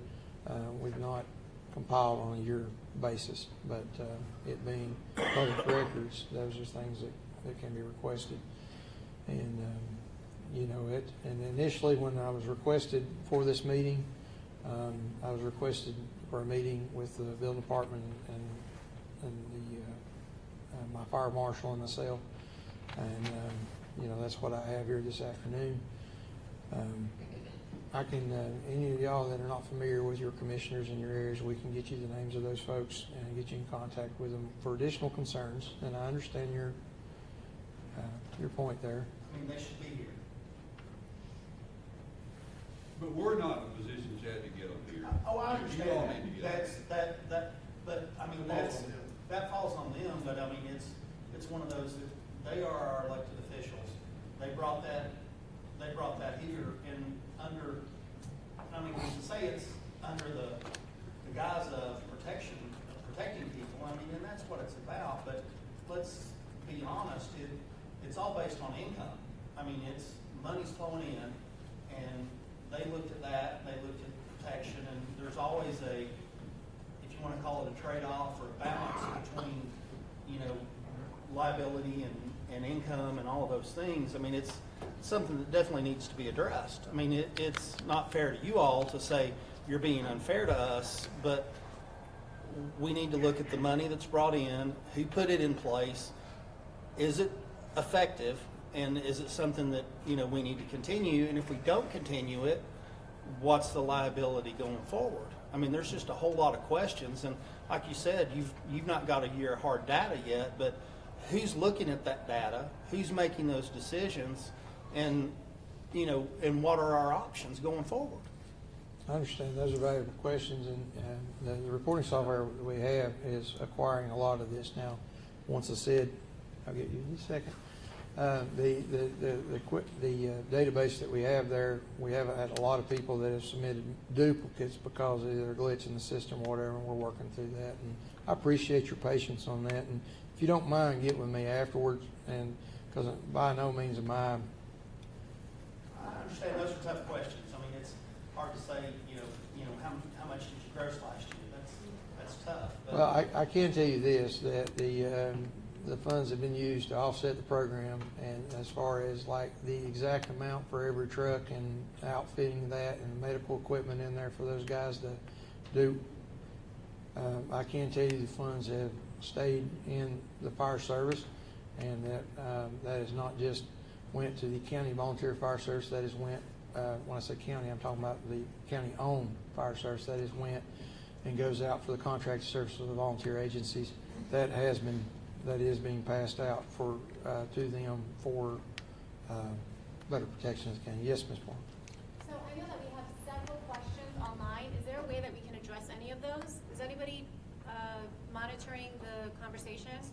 we've not compiled on a year basis, but it being public records, those are things that can be requested. And and initially when I was requested for this meeting, I was requested for a meeting with the building department and my fire marshal and myself, and that's what I have here this afternoon. I can, any of y'all that are not familiar with your commissioners in your areas, we can get you the names of those folks and get you in contact with them for additional concerns. And I understand your point there. I mean, they should be here. But we're not in a position, Chad, to get them here. Oh, I You all understand need to that. get them. But, I mean, Falls on them. that falls on them, but I mean, it's one of those that they are our elected officials. They brought that here and under, I mean, to say it's under the guise of protecting people, I mean, and that's what it's about, but let's be honest, it's all based on income. I mean, money's flowing in, and they looked at that, they looked at protection, and there's always if you want to call it a trade-off or a balance between, liability and income and all of those things. I mean, it's something that definitely needs to be addressed. I mean, it's not fair to you all to say you're being unfair to us, but we need to look at the money that's brought in, who put it in place, is it effective, and is it something that, we need to continue, and if we don't continue it, what's the liability going forward? I mean, there's just a whole lot of questions, and like you said, you've not got a year of hard data yet, but who's looking at that data, who's making those decisions, and what are our options going forward? I understand those are valuable questions, and the reporting software that we have is acquiring a lot of this now. Once I said, I'll get you in a second. The database that we have there, we have had a lot of people that have submitted duplicates because of either a glitch in the system or whatever, and we're working through that. And I appreciate your patience on that. And if you don't mind, get with me afterwards, and because by no means am I. I understand those are tough questions. I mean, it's hard to say, how much did you gross last year? That's tough. But Well, I can tell you this, that the funds have been used to offset the program, and as far as like the exact amount for every truck and outfitting that and medical equipment in there for those guys to do, I can tell you the funds have stayed in the fire service, and that is not just went to the county volunteer fire service, that is went, when I say county, I'm talking about the county-owned fire service, that is went and goes out for the contracted service of the volunteer agencies. That is being passed out to them for better protection of the county. Yes, Ms. Moore. So I know that we have several questions online. Is there a way that we can address any of those? Is anybody monitoring the conversations?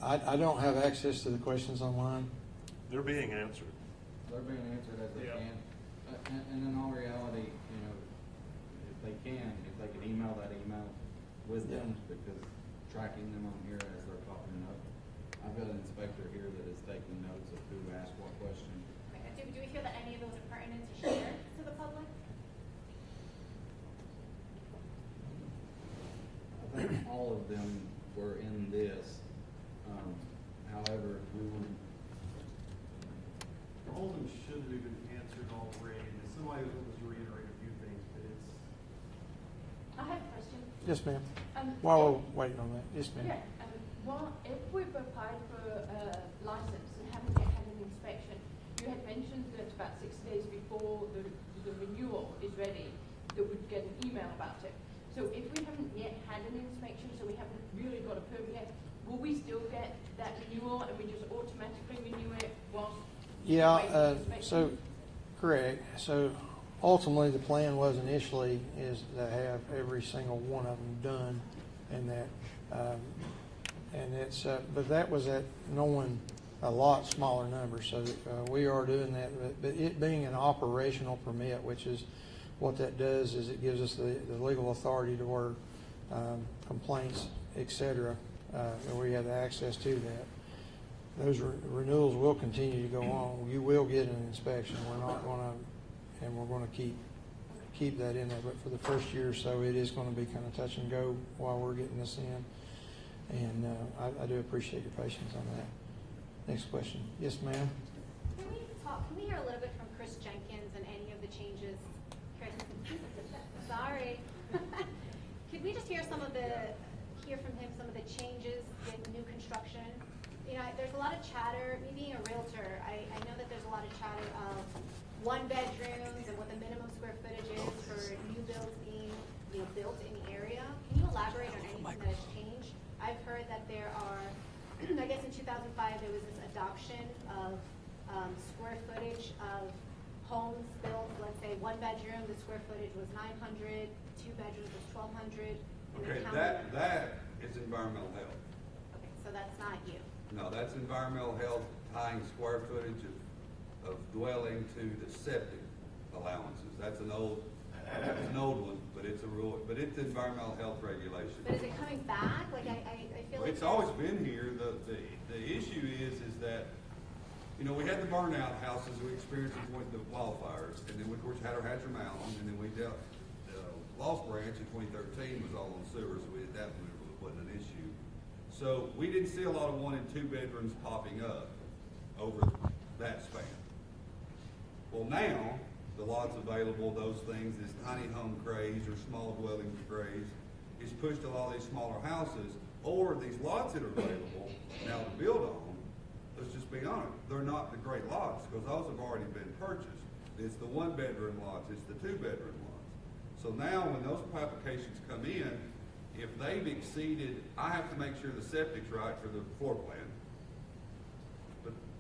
I don't have access to the questions online. They're being answered. They're being answered as they Yeah. can. And in all reality, if they can email that email with them, because tracking them on here as they're popping up. I've got an inspector here that is taking notes of who asked what question. Okay. Do we feel that any of those are pertinent to share to the public? I think all of them were in this. However, we would. All of them should have been answered already. And somebody was able to reiterate a few things, but it's. I have a question. Yes, ma'am. Um, While we're waiting on that, yes, ma'am. Yeah, if we've applied for a license and haven't yet had an inspection, you had mentioned that about 6 days before the renewal is ready, that we'd get an email about it. So if we haven't yet had an inspection, so we haven't really got a permit yet, will we still get that renewal and we just automatically renew it whilst? Yeah, waiting for the inspection? so, correct. So ultimately, the plan was initially is to have every single one of them done, and but that was at knowing a lot smaller number. So we are doing that, but it being an operational permit, which is what that does, is it gives us the legal authority to order complaints, et cetera, and we have access to that. Those renewals will continue to go on. You will get an inspection. We're not going to, and we're going to keep that in there. But for the first year or so, it is going to be kind of touch and go while we're getting this in. And I do appreciate your patience on that. Next question. Yes, ma'am. Can we hear a little bit from Chris Jenkins and any of the changes? Chris, sorry. Could we just hear from him some of the changes in new construction? There's a lot of chatter. Me being a realtor, I know that there's a lot of chatter of 1 bedrooms and what the minimum square footage is for new builds being built in the area. Can you elaborate on anything that has changed? I've heard that there are, I guess in 2005 there was this adoption of square footage of homes built, let's say, one bedroom, the square footage was 900, two bedrooms was 1,200. and the Okay, county- that is environmental health. Okay, so that's not you. No, that's environmental health tying square footage of dwelling to the septic allowances. That's an old one, but it's a rule, but it's environmental health regulation. But is it coming back? Like, I feel like. It's always been here. The issue is that, you know, we had the burnout houses we experienced with the wildfires, and then we, of course, had our Hatcher Mountain, and then we dealt, Lost Branch in 2013 was all on sewers, so that wasn't an issue. So we didn't see a lot of 1 and 2 bedrooms popping up over that span. Well, now, the lots available, those things, this tiny home craze or small dwelling craze, is pushed a lot of these smaller houses, or these lots that are available now to build on, let's just be honest, they're not the great lots, because those have already been purchased. It's the 1 bedroom lots, it's the 2 bedroom lots. So now, when those applications come in, if they've exceeded, I have to make sure the septic's right for the floor plan.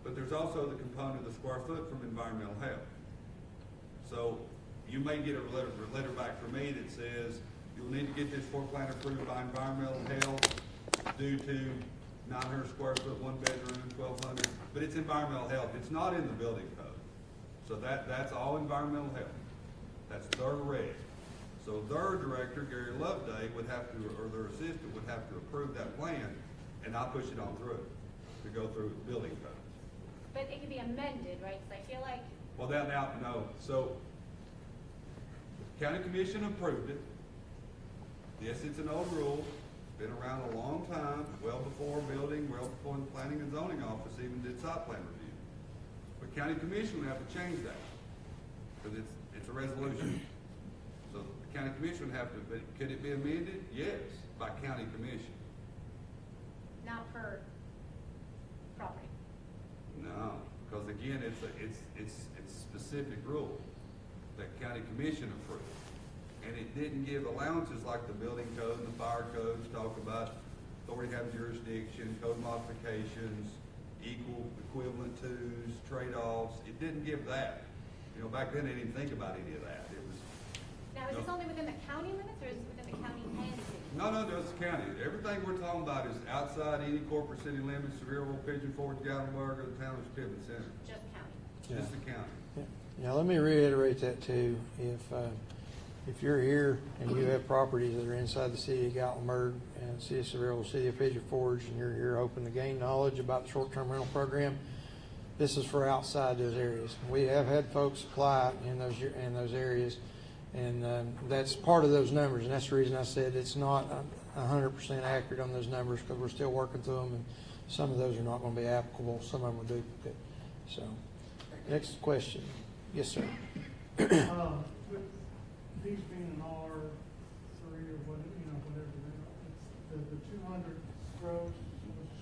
But there's also the component of the square foot from environmental health. So you may get a letter back from me that says, you'll need to get this floor plan approved by environmental health due to 900 square foot, 1 bedroom, 1,200, but it's environmental health. It's not in the building code. So that's all environmental health. That's their reg. So their director, Gary Loveday, would have to, or their assistant would have to approve that plan, and I'll push it on through to go through building code. But it can be amended, right? Because I feel like. Well, now, no. So, county commission approved it. Yes, it's an old rule, been around a long time, well before building, well before the planning and zoning office even did site plan review. But county commission would have to change that, because it's a resolution. So the county commission would have to, but could it be amended? Yes, by county commission. Not per property. No, because again, it's a specific rule that county commission approved. And it didn't give allowances like the building code and the fire codes talk about authority having jurisdiction, code modifications, equal, equivalent tos, trade-offs. It didn't give that. You know, back then they didn't think about any of that. It was. Now, is this only within the county limits, or is it within the county and city? No, it's the county. Everything we're talking about is outside any corporate city limits, Sevierville, Pigeon Forge, Gatlinburg, or the town of Pittman Center. Just county. Just the county. Now, let me reiterate that too. If you're here and you have properties that are inside the city of Gatlinburg and city of Sevierville, city of Pigeon Forge, and you're here hoping to gain knowledge about the short-term rental program, this is for outside those areas. We have had folks apply in those areas, and that's part of those numbers, and that's the reason I said it's not 100% accurate on those numbers, because we're still working through them, and some of those are not going to be applicable. Some of them are duplicate. So, next question. Yes, sir. With these being an R3 or whatever, whatever, it's the 200 gross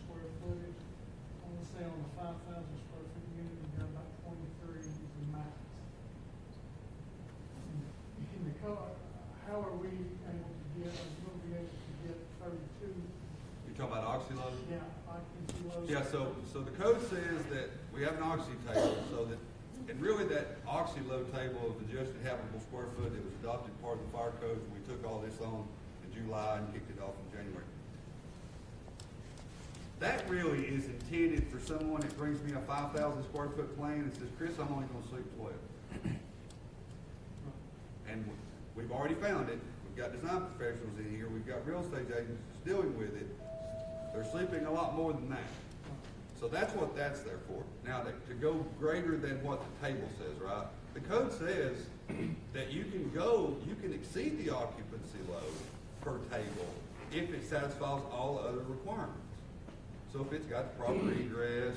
square footage. I want to say on the 5,000 square foot unit, you got about 23 is the max. In the code, how are we able to get? Will we be able to get 32? You talking about oxy-load? Yeah, occupancy load. Yeah, so the code says that we have an oxy table, so that, and really that oxy load table of adjusted habitable square foot that was adopted part of the fire code, we took all this on in July and kicked it off in January. That really is intended for someone that brings me a 5,000 square foot plan and says, Chris, I'm only gonna sleep 12. And we've already found it. We've got design professionals in here. We've got real estate agents dealing with it. They're sleeping a lot more than that. So that's what that's there for. Now, to go greater than what the table says, right? The code says that you can exceed the occupancy load per table if it satisfies all other requirements. So if it's got the proper egress,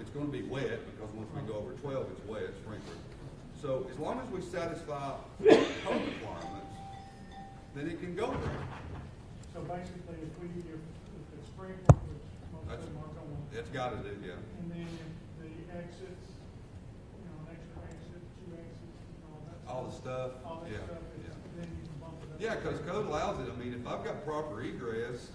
it's going to be wet, because once we go over 12, it's wet, sprinkler. So as long as we satisfy code requirements, then it can go there. So basically, if it's sprinkled, which most of them are going. It's got to do, yeah. And then the exits, an extra exit, 2 exits, and all that. All the stuff, All that yeah, stuff, yeah. then you can bump it up. Yeah, because code allows it. I mean, if I've got proper egress,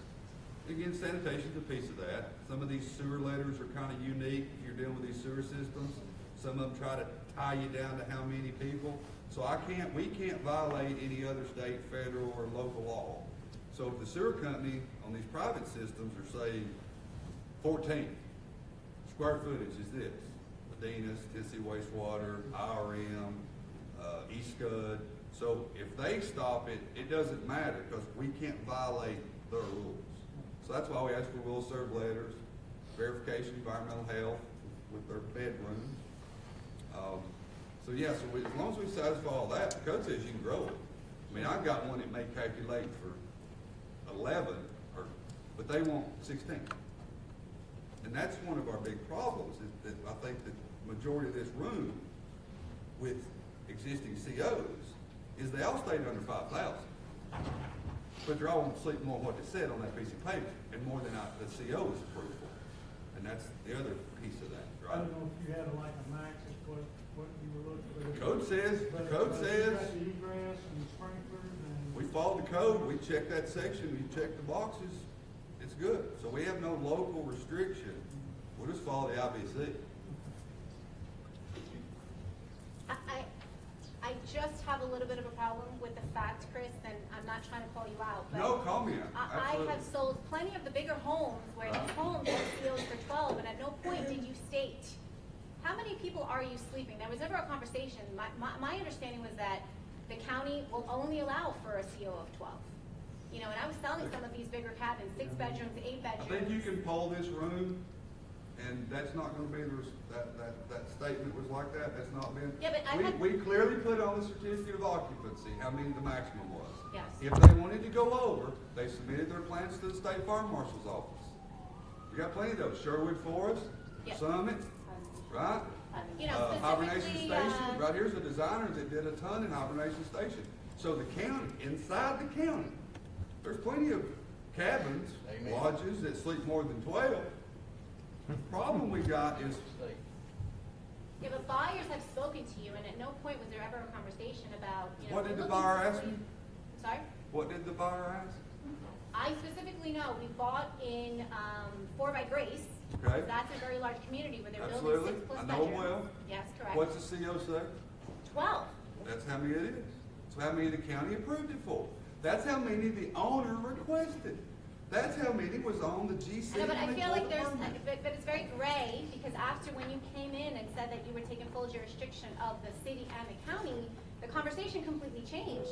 again, sanitation's a piece of that. Some of these sewer letters are kind of unique if you're dealing with these sewer systems. Some of them try to tie you down to how many people. So we can't violate any other state, federal, or local law. So if the sewer company on these private systems are saying 14, square footage is this, Medina's, Tennessee Wastewater, IRM, East Scud. So if they stop it, it doesn't matter because we can't violate their rules. So that's why we ask for will serve letters, verification, environmental health with their bedrooms. So yeah, so as long as we satisfy all that, the code says you can grow it. I mean, I've got one that may calculate for 11, but they want 16. And that's one of our big problems is that I think that the majority of this room with existing COs is they all stayed under 5,000. But they're all sleeping more than what they said on that piece of paper and more than the CO is approved for. And that's the other piece of that, I right? don't know if you had like a max of what you were looking for. The code says, But you got the egress and sprinklers and. we followed the code, we checked that section, we checked the boxes, it's good. So we have no local restriction, we'll just follow the IBC. I just have a little bit of a problem with the fact, Chris, and I'm not trying to call you out, but. No, call me out, I absolutely. have sold plenty of the bigger homes where these homes have COs for 12, and at no point did you state, how many people are you sleeping? There was never a conversation. My understanding was that the county will only allow for a CO of 12. You know, and I was selling some of these bigger cabins, 6 bedrooms, 8 I bedrooms. think you can poll this room, and that's not gonna be, that statement was like that, that's not been. Yeah, but I had- We clearly put on the certificate of occupancy how many the maximum was. Yes. If they wanted to go over, they submitted their plans to the state fire marshal's office. You got plenty of those, Sherwood Forest, Yes. Summit, right? You know, Hibernation specifically, Station, right here's a designer that did a ton in Hibernation Station. So the county, inside the county, there's plenty of cabins, Amen. lodges that sleep more than 12. The problem we got is, Yeah, but buyers have spoken to you, and at no point was there ever a conversation about, you know. What did we're the looking buyer to ask sleep- me? Sorry? what did the buyer ask? I specifically know, we bought in, 4 by Grace. Okay. That's a very large community where they're Absolutely. building 6+ I bedrooms. know them well. Yes, correct. What's the CO say? 12. That's how many it is. That's how many the county approved it for. That's how many the owner requested. That's how many was on the GC. I know, but I when they feel like pulled the there's, permit. but it's very gray, because after when you came in and said that you were taking full jurisdiction of the city and the county, the conversation completely changed.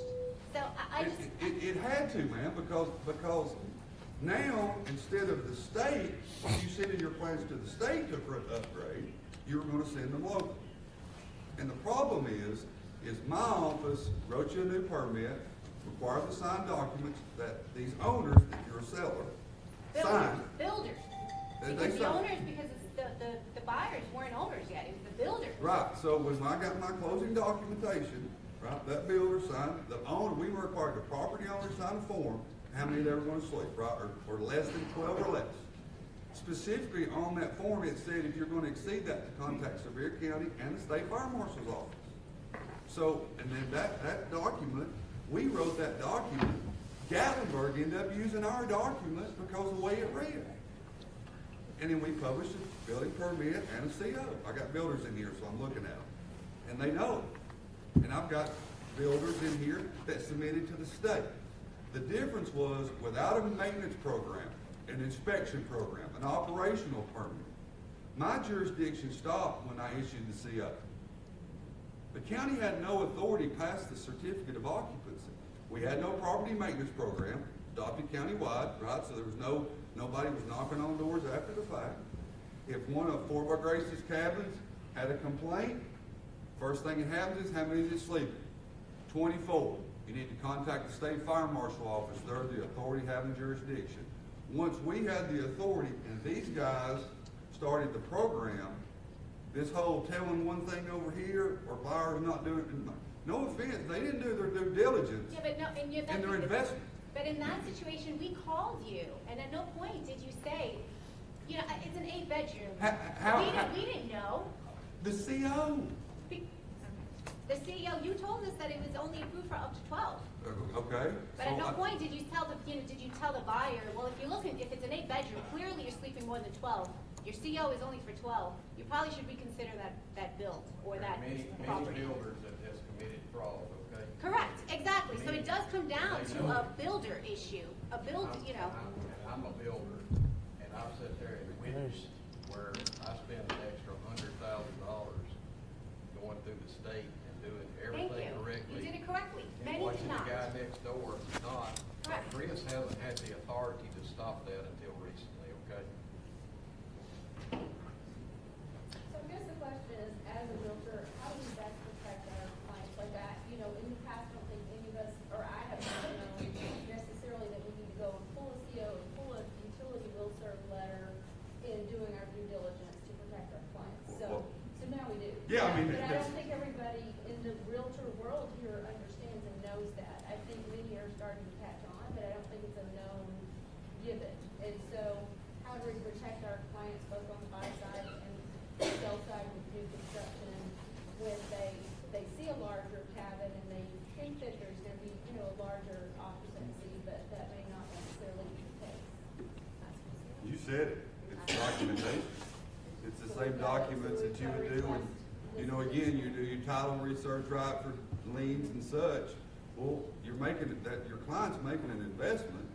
So I just. It had to, man, because now, instead of the state, when you send your plans to the state to upgrade, you're gonna send them local. And the problem is my office wrote you a new permit, requires a signed documents that these owners, if you're a seller, sign. Builders. They Because the sign. owners, because it's the buyers weren't owners yet, it was the builders. Right, so when I got my closing documentation, right, that builder signed, the owner, we were required, the property owner signed a form, how many they were gonna sleep, right, or less than 12 or less. Specifically on that form, it said if you're gonna exceed that, to contact Sevier County and the state fire marshal's office. So, and then that document, we wrote that document, Gatlinburg ended up using our document because of the way it read. And then we published a building permit and a CO. I got builders in here, so I'm looking at them. And they know it. And I've got builders in here that submitted to the state. The difference was, without a maintenance program, an inspection program, an operational permit, my jurisdiction stopped when I issued the CO. The county had no authority past the certificate of occupancy. We had no property maintenance program, adopted countywide, right? So there was nobody was knocking on doors after the fact. If one of 4 by Grace's cabins had a complaint, first thing that happens is how many is sleeping? 24. You need to contact the state fire marshal office. They're the authority having jurisdiction. Once we had the authority and these guys started the program, this whole telling one thing over here or buyers not doing it, no offense, they didn't do their due diligence Yeah, but no, and you. and their investment. But in that situation, we called you, and at no point did you say, you know, it's an 8-bedroom. We didn't know. The CO. The CEO, you told us that it was only approved for up to 12. Okay. But at so no I- point did you tell the buyer, well, if you're looking, if it's an 8-bedroom, clearly you're sleeping more than 12. Your CO is only for 12, you probably should reconsider that build or that Many property. builders have just committed fraud, okay? Correct, exactly. So it does come down to a builder issue, a build, you know. I'm a builder, and I've sat there and witnessed where I spend an extra $100,000 going through the state and doing Thank everything you. correctly. You did it correctly. And Many watching did not. the guy next door not. Correct. Chris hasn't had the authority to stop that until recently, okay? So I guess the question is, as a realtor, how do we best protect our clients like that? You know, in the past, I don't think any of us, or I have not known necessarily that we need to go and pull a CO and pull a utility will serve letter in doing our due diligence to protect our clients. So now we do. Yeah, I mean, But I that's- don't think everybody in the realtor world here understands and knows that. I think many are starting to catch on, but I don't think it's a known given. And so how do we protect our clients both on the buy side and the sell side with new construction when they see a larger cabin and they think that there's gonna be, you know, a larger occupancy, but that may not necessarily be the case. You said it, it's documentation. It's the same documents that you would do when, you know, again, you do your title research, right, for liens and such. Well, you're making it, that your client's making an investment,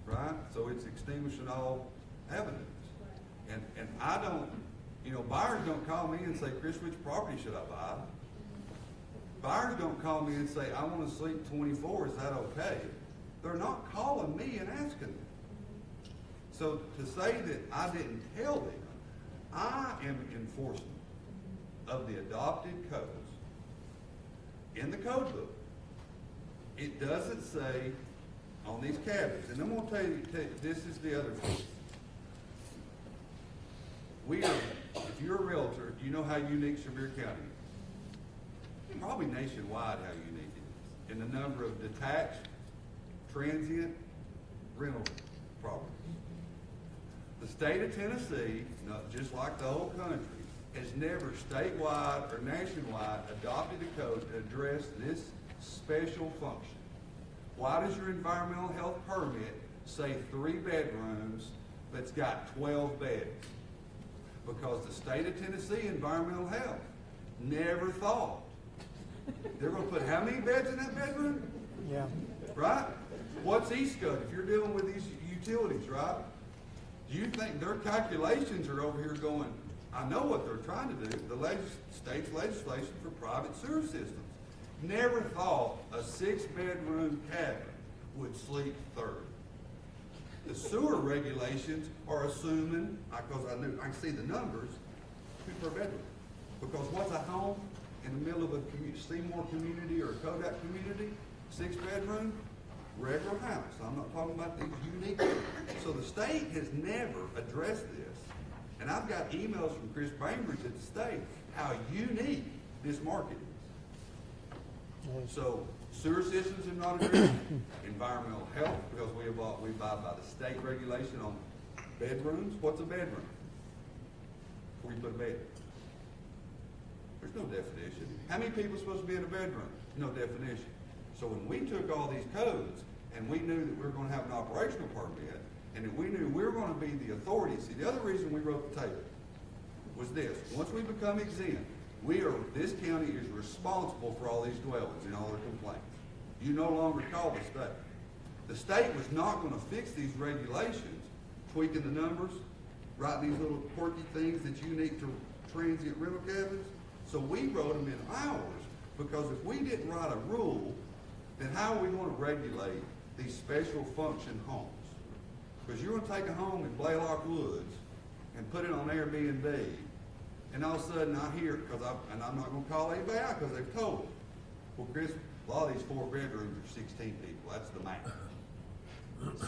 right? So it's extinguishing all evidence. And I don't, you know, buyers don't call me and say, Chris, which property should I buy? Buyers don't call me and say, I want to sleep 24, is that okay? They're not calling me and asking me. So to say that I didn't tell them, I am enforcement of the adopted codes in the code book. It doesn't say on these cabins, and I'm going to tell you, this is the other thing. We are, if you're a realtor, you know how unique Sevier County is. Probably nationwide how unique it is in the number of detached, transient, rental properties. The state of Tennessee, just like the whole country, has never statewide or nationwide adopted a code to address this special function. Why does your environmental health permit say 3 bedrooms that's got 12 beds? Because the state of Tennessee environmental health never thought they're going to put how many beds in that bedroom? Yeah. Right? What's East Coast? If you're dealing with these utilities, right? Do you think their calculations are over here going, I know what they're trying to do, the state's legislation for private sewer systems. Never thought a 6-bedroom cabin would sleep 30. The sewer regulations are assuming, because I can see the numbers, 2 per bedroom. Because what's a home in the middle of a Seymour community or a Kodak community? 6-bedroom, regular house. I'm not talking about these unique ones. So the state has never addressed this. And I've got emails from Chris Bainbridge at the state how unique this market is. So sewer systems are not addressed. Environmental health, because we abide by the state regulation on bedrooms. What's a bedroom? Where you put a bed. There's no definition. How many people are supposed to be in a bedroom? No definition. So when we took all these codes and we knew that we were going to have an operational permit and that we knew we were going to be the authority, see, the other reason we wrote the table was this. Once we become exempt, this county is responsible for all these dwellings and all their complaints. You no longer call the state. The state was not going to fix these regulations, tweaking the numbers, writing these little quirky things that's unique to transient rental cabins. So we wrote them in ours, because if we didn't write a rule, then how are we going to regulate these special function homes? Because you're going to take a home in Blaylock Woods and put it on Airbnb, and all of a sudden I hear, and I'm not going to call anybody out because they've told me. Well, Chris, a lot of these 4 bedrooms are 16 people. That's the max.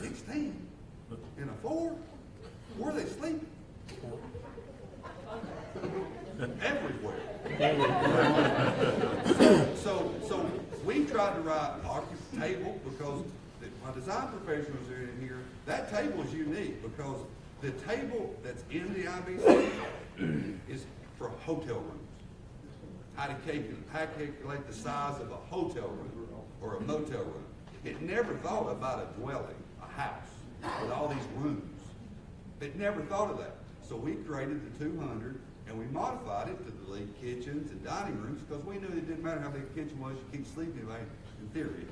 16 in a 4? Where are they sleeping? Everywhere. So we tried to write an table because my design professionals are in here. That table is unique because the table that's in the IBC is for hotel rooms. How to calculate the size of a hotel room or a motel room. It never thought about a dwelling, a house, with all these rooms. It never thought of that. So we created the 200, and we modified it to delete kitchens and dining rooms, because we knew it didn't matter how big the kitchen was, you keep sleeping anyway, in theory.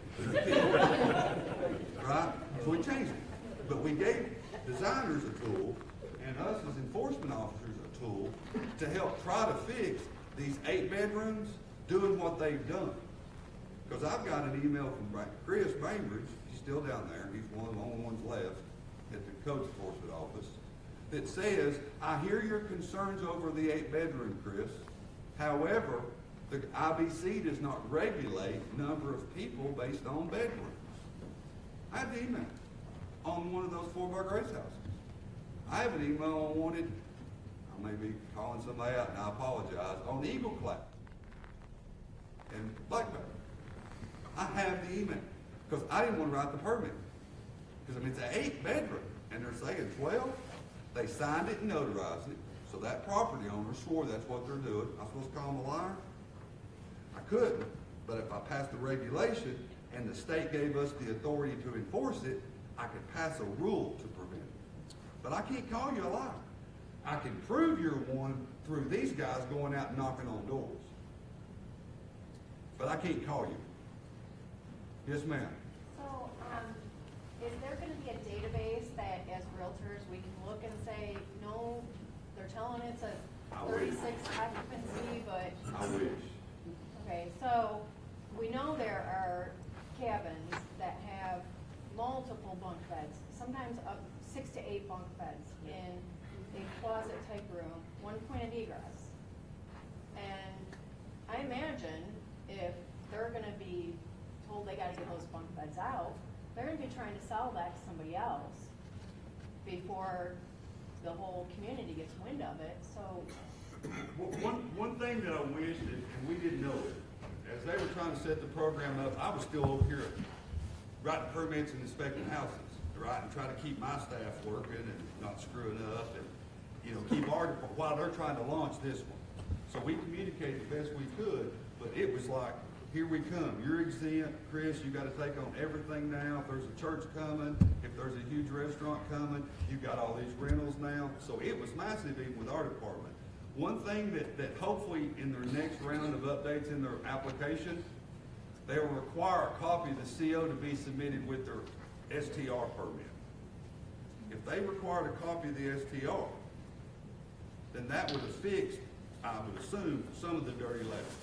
Right? So we changed it. But we gave designers a tool, and us as enforcement officers a tool, to help try to fix these 8 bedrooms doing what they've done. Because I've got an email from Chris Bainbridge, he's still down there, he's one of the only ones left at the code enforcement office, that says, I hear your concerns over the 8 bedroom, Chris. However, the IBC does not regulate number of people based on bedrooms. I have the email on one of those 4-bar grace houses. I have an email on one, I may be calling somebody out and I apologize, on Eagle Clap and Blackberry. I have the email because I didn't want to write the permit. Because I mean, it's an 8 bedroom and they're saying 12. They signed it and notarized it. So that property owner swore that's what they're doing. I'm supposed to call them a liar? I couldn't. But if I passed the regulation and the state gave us the authority to enforce it, I could pass a rule to prevent it. But I can't call you a liar. I can prove you're one through these guys going out and knocking on doors. But I can't call you. Yes, ma'am. So, is there gonna be a database that as realtors, we can look and say, no, they're telling it's a I wish. 36 occupancy, but, I wish. okay, so we know there are cabins that have multiple bunk beds, sometimes up 6 to 8 bunk beds in a closet type room, 1 point of egress. And I imagine if they're gonna be told they gotta get those bunk beds out, they're gonna be trying to sell that to somebody else before the whole community gets wind of it, so. One thing that I wish, and we didn't know it, as they were trying to set the program up, I was still over here writing permits and inspecting houses, right, and trying to keep my staff working and not screwing up, and, you know, keep our, while they're trying to launch this one. So we communicated the best we could, but it was like, here we come. You're exempt, Chris. You got to take on everything now. If there's a church coming, if there's a huge restaurant coming, you've got all these rentals now. So it was massive even with our department. One thing that hopefully in their next round of updates in their application, they will require a copy of the CO to be submitted with their STR permit. If they required a copy of the STR, then that would have fixed, I would assume, some of the dirty letters.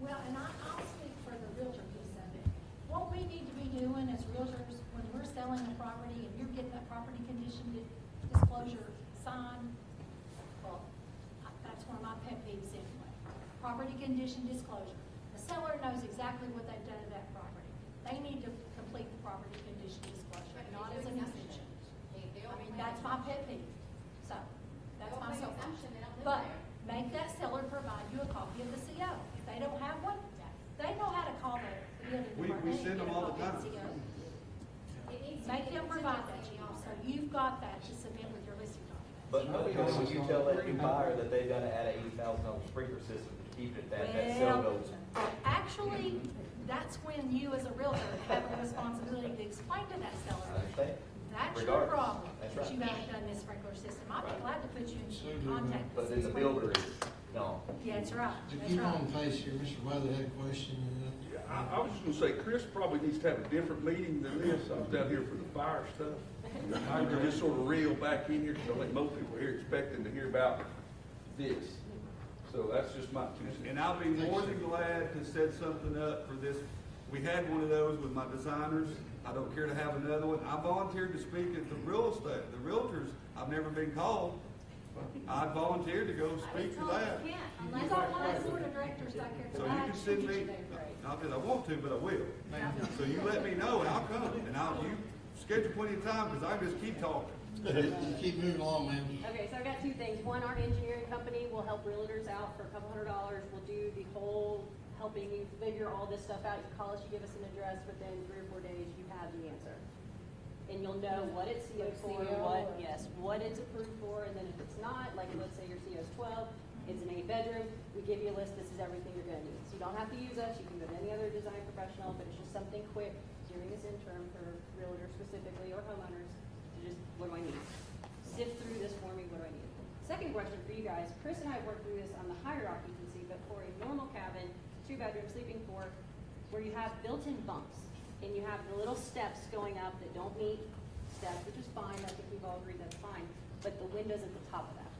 Well, and I'll speak for the realtor piece of it. What we need to be doing as realtors, when we're selling a property and you're getting that property condition disclosure signed, well, that's one of my pet peeves anyway. Property condition disclosure. The seller knows exactly what they've done to that property. They need to complete the property condition disclosure, not as an exemption. I mean, that's my pet peeve. So, that's my soapbox. But make that seller provide you a copy of the CO. If they don't have one, they know how to call the building department. We send them and get a all the copy of time. CO. Make them provide that to you, so you've got that to submit with your listing document. But when you tell that new buyer that they've got to add an $80,000 sprinkler system to keep it, that sale Well, goes. actually, that's when you as a realtor have a responsibility to explain to that I seller. understand. That's your Regardless. problem, That's that right. you haven't done this sprinkler system. I'd be glad to put you in contact with. But then the some builder sprinklers. is gone. Yeah, that's right, To that's keep on right. pace here, Mr. Weather had a question. Yeah, I was just gonna say, Chris probably needs to have a different meeting than this. I was down here for the fire stuff. I could just sort of reel back in here, because I think most people are here expecting to hear about this. So that's just my 2 cents. And I'll be more than glad to set something up for this. We had one of those with my designers. I don't care to have another one. I volunteered to speak at the real estate, the realtors. I've never been called. I volunteered to go speak to that. You got one of the board of directors back here So you tonight. can send me, not that I want to, but I will. So you let me know and I'll come. And you schedule plenty of time, because I just keep talking. You keep moving along, ma'am. Okay, so I've got 2 things. One, our engineering company will help realtors out for a couple $100. We'll do the whole helping you figure all this stuff out. You call us, you give us an address, within 3 or 4 days, you have the answer. And you'll know what it's CO'd for, what it's approved for, and then if it's not, like let's say your CO's 12, it's an 8 bedroom, we give you a list, this is everything you're gonna need. So you don't have to use us, you can go to any other design professional, but it's just something quick during this interim for realtors specifically or homeowners to just, what do I need? sift through this for me, what do I need? Second question for you guys, Chris and I have worked through this on the higher occupancy, but for a normal cabin, 2-bedroom sleeping for, where you have built-in bunks, and you have the little steps going up that don't meet steps, which is fine, I think we've all agreed that's fine, but the windows at the top of that.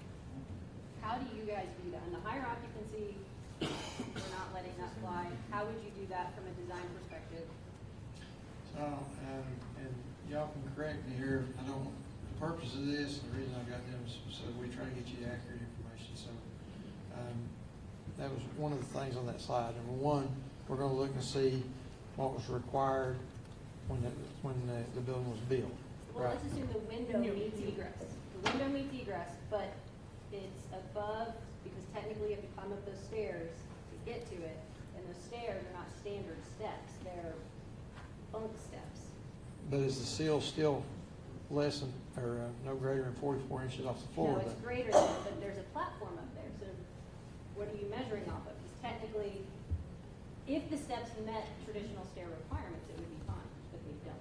How do you guys do that? In the higher occupancy, we're not letting that fly. How would you do that from a design perspective? So, and y'all can correct me here, I don't, the purpose of this, the reason I got them is so we try to get you accurate information, so, that was one of the things on that slide. Number one, we're gonna look and see what was required when the building was built. Well, Right. let's assume the window meets egress. The window meets egress, but it's above, because technically you have to climb up those stairs to get to it, and those stairs are not standard steps, they're bunk steps. But is the seal still less than, or no greater than 44 inches off the floor? No, it's greater than, but there's a platform up there, so what are you measuring off of? Because technically, if the steps met traditional stair requirements, it would be fine, but they don't.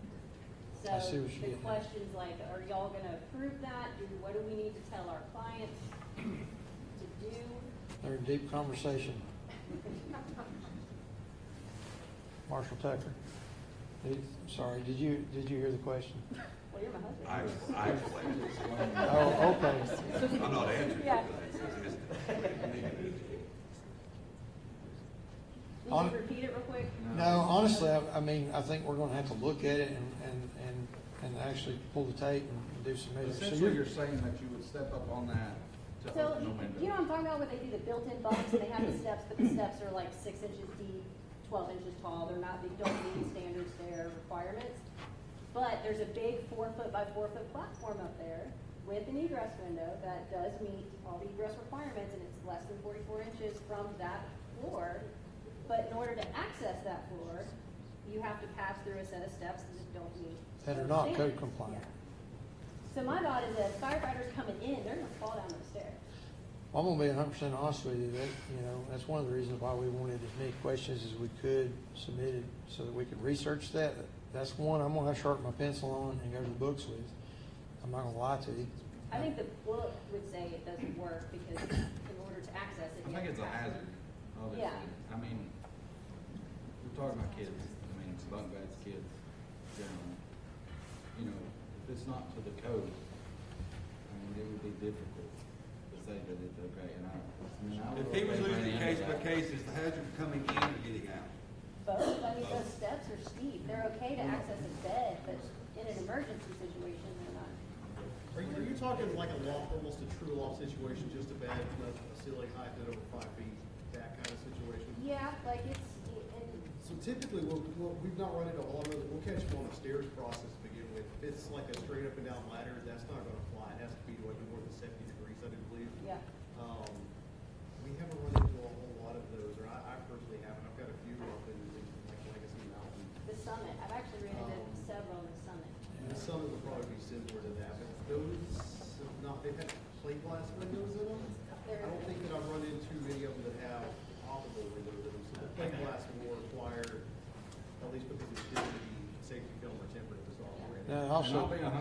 I see So what you're the getting at. question's like, are y'all gonna approve that? What do we need to tell our clients to do? They're in deep conversation. Marshall Tucker. Sorry, did you hear the question? Well, you're my husband. I explained it. Oh, okay. I'm not answering. Yeah. On- Can you repeat it real quick? No, honestly, I mean, I think we're gonna have to look at it and actually pull the tape and do some measures. So Essentially, you're saying that you would step up on that to So, open the window. you know what I'm talking about, where they do the built-in bunks, and they have the steps, but the steps are like 6 inches deep, 12 inches tall, they don't meet standard stair requirements. But there's a big 4-foot by 4-foot platform up there with an egress window that does meet all the egress requirements, and it's less than 44 inches from that floor. But in order to access that floor, you have to pass through a set of steps that don't meet. That are those not code standards. compliant. Yeah. So my thought is that firefighters coming in, they're gonna fall down those stairs. I'm gonna be 100% honest with you, that, that's one of the reasons why we wanted as many questions as we could submitted so that we could research that. That's one I'm gonna have to sharpen my pencil on and go to the books with. I'm not gonna lie to you. I think the book would say it doesn't work because in order to access it. I you think have it's to a pass hazard, through. obviously. Yeah. I mean, we're talking about kids, I mean, bunk beds, kids, generally. If it's not to the code, I mean, it would be difficult to say that it's okay, and I If would he was okay looking running at case into by that. case, is the hazard coming in or getting out? Both, I mean, those steps are steep. They're okay to access a bed, but in an emergency situation, they're not. Are you talking like a loft, almost a true loft situation, just a bed, with a ceiling height that over 5 feet, that kind of situation? Yeah, like it's, and So typically, we've not run into all of those, we'll catch them on a stairs process to begin with. If it's like a straight up and down ladder, that's not gonna fly, it has to be like more than 70 degrees, I do believe. yeah. We haven't run into a whole lot of those, or I personally haven't, I've got a few up in like Legacy Mountain. The summit, I've actually ran into several in the summit. And some would probably be similar to that, but those, have not, they've had plate glass windows in them. I don't think that I've run into any of them that have operable windows in them, so the plate glass will require, at least because it's doing the safety film or tempered if it's operating. Now, And also, I'll be 100%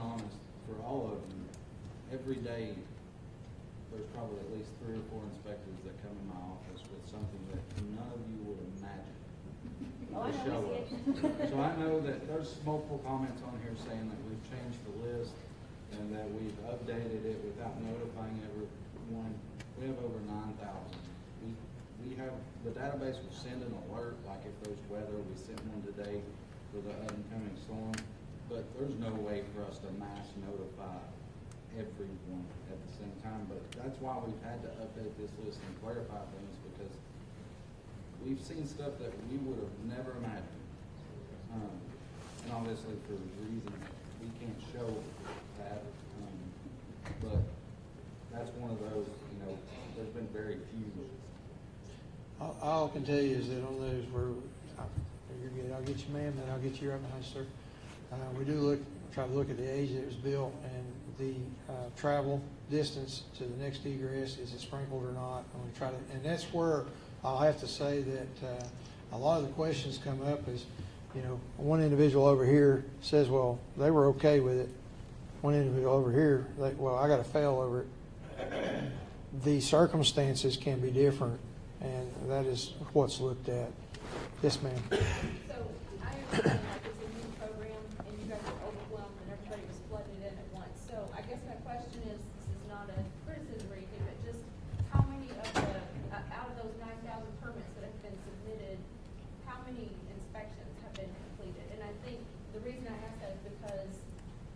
honest, for all of them, every day, there's probably at least 3 or 4 inspectors that come in my office with something that none of you would imagine Oh, I to know, show we us. see it. So I know that there's multiple comments on here saying that we've changed the list and that we've updated it without notifying everyone. We have over 9,000. We have, the database will send an alert, like if there's weather, we sent one today for the incoming storm, but there's no way for us to mass notify everyone at the same time. But that's why we've had to update this list and clarify things, because we've seen stuff that we would have never imagined. And obviously for reasons we can't show that, but that's one of those, there's been very few. all I can tell you is that on those where, you're good, I'll get you, ma'am, then I'll get you right behind, sir. We do try to look at the age that it was built and the travel distance to the next egress, is it sprinkled or not? And we try to, and that's where I'll have to say that a lot of the questions come up is, one individual over here says, well, they were okay with it, one individual over here, like, well, I got to fail over it. The circumstances can be different, and that is what's looked at. Yes, ma'am. So I understand like it's a new program and you guys are overwhelmed and everybody was flooded in at once. So I guess my question is, this is not a criticism or anything, but just how many of the, out of those 9,000 permits that have been submitted, how many inspections have been completed? And I think the reason I ask that is because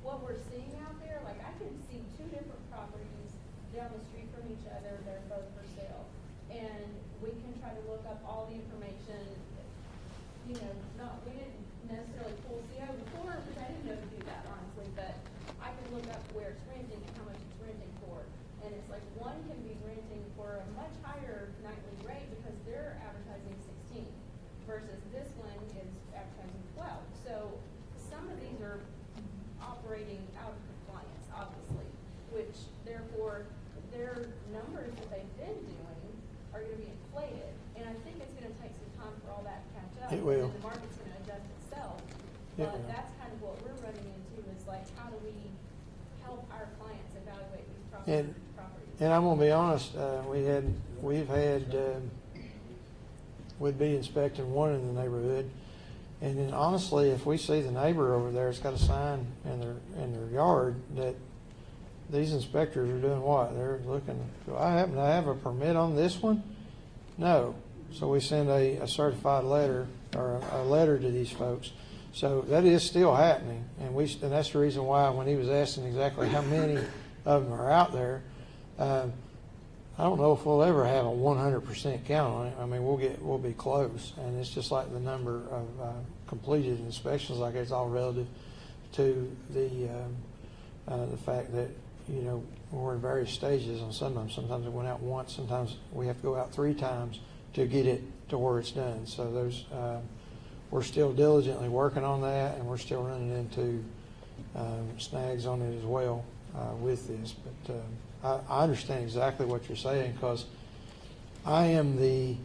what we're seeing out there, like I can see 2 different properties down the street from each other, they're both for sale. And we can try to look up all the information, you know, we didn't necessarily pull CO before, because I didn't know to do that, honestly, but I can look up where it's renting and how much it's renting for. And it's like one can be renting for a much higher nightly rate because they're advertising 16 versus this one is advertising 12. So some of these are operating out of compliance, obviously, which therefore their numbers that they've been doing are going to be inflated. And I think it's going to take some time for all that to catch up. It will. And the market's going to adjust itself. It But will. that's kind of what we're running into is like, how do we help our clients evaluate these And, properties? and I'm gonna be honest, we'd be inspecting one in the neighborhood, and then honestly, if we see the neighbor over there that's got a sign in their yard that these inspectors are doing what? They're looking, do I happen to have a permit on this one? No. So we send a certified letter or a letter to these folks. So that is still happening, and that's the reason why when he was asking exactly how many of them are out there, I don't know if we'll ever have a 100% count on it. I mean, we'll be close, and it's just like the number of completed inspections. Like it's all relative to the fact that we're in various stages on some of them. Sometimes it went out once. Sometimes we have to go out 3 times to get it to where it's done. So there's we're still diligently working on that, and we're still running into snags on it as well with this. But I understand exactly what you're saying, because I am the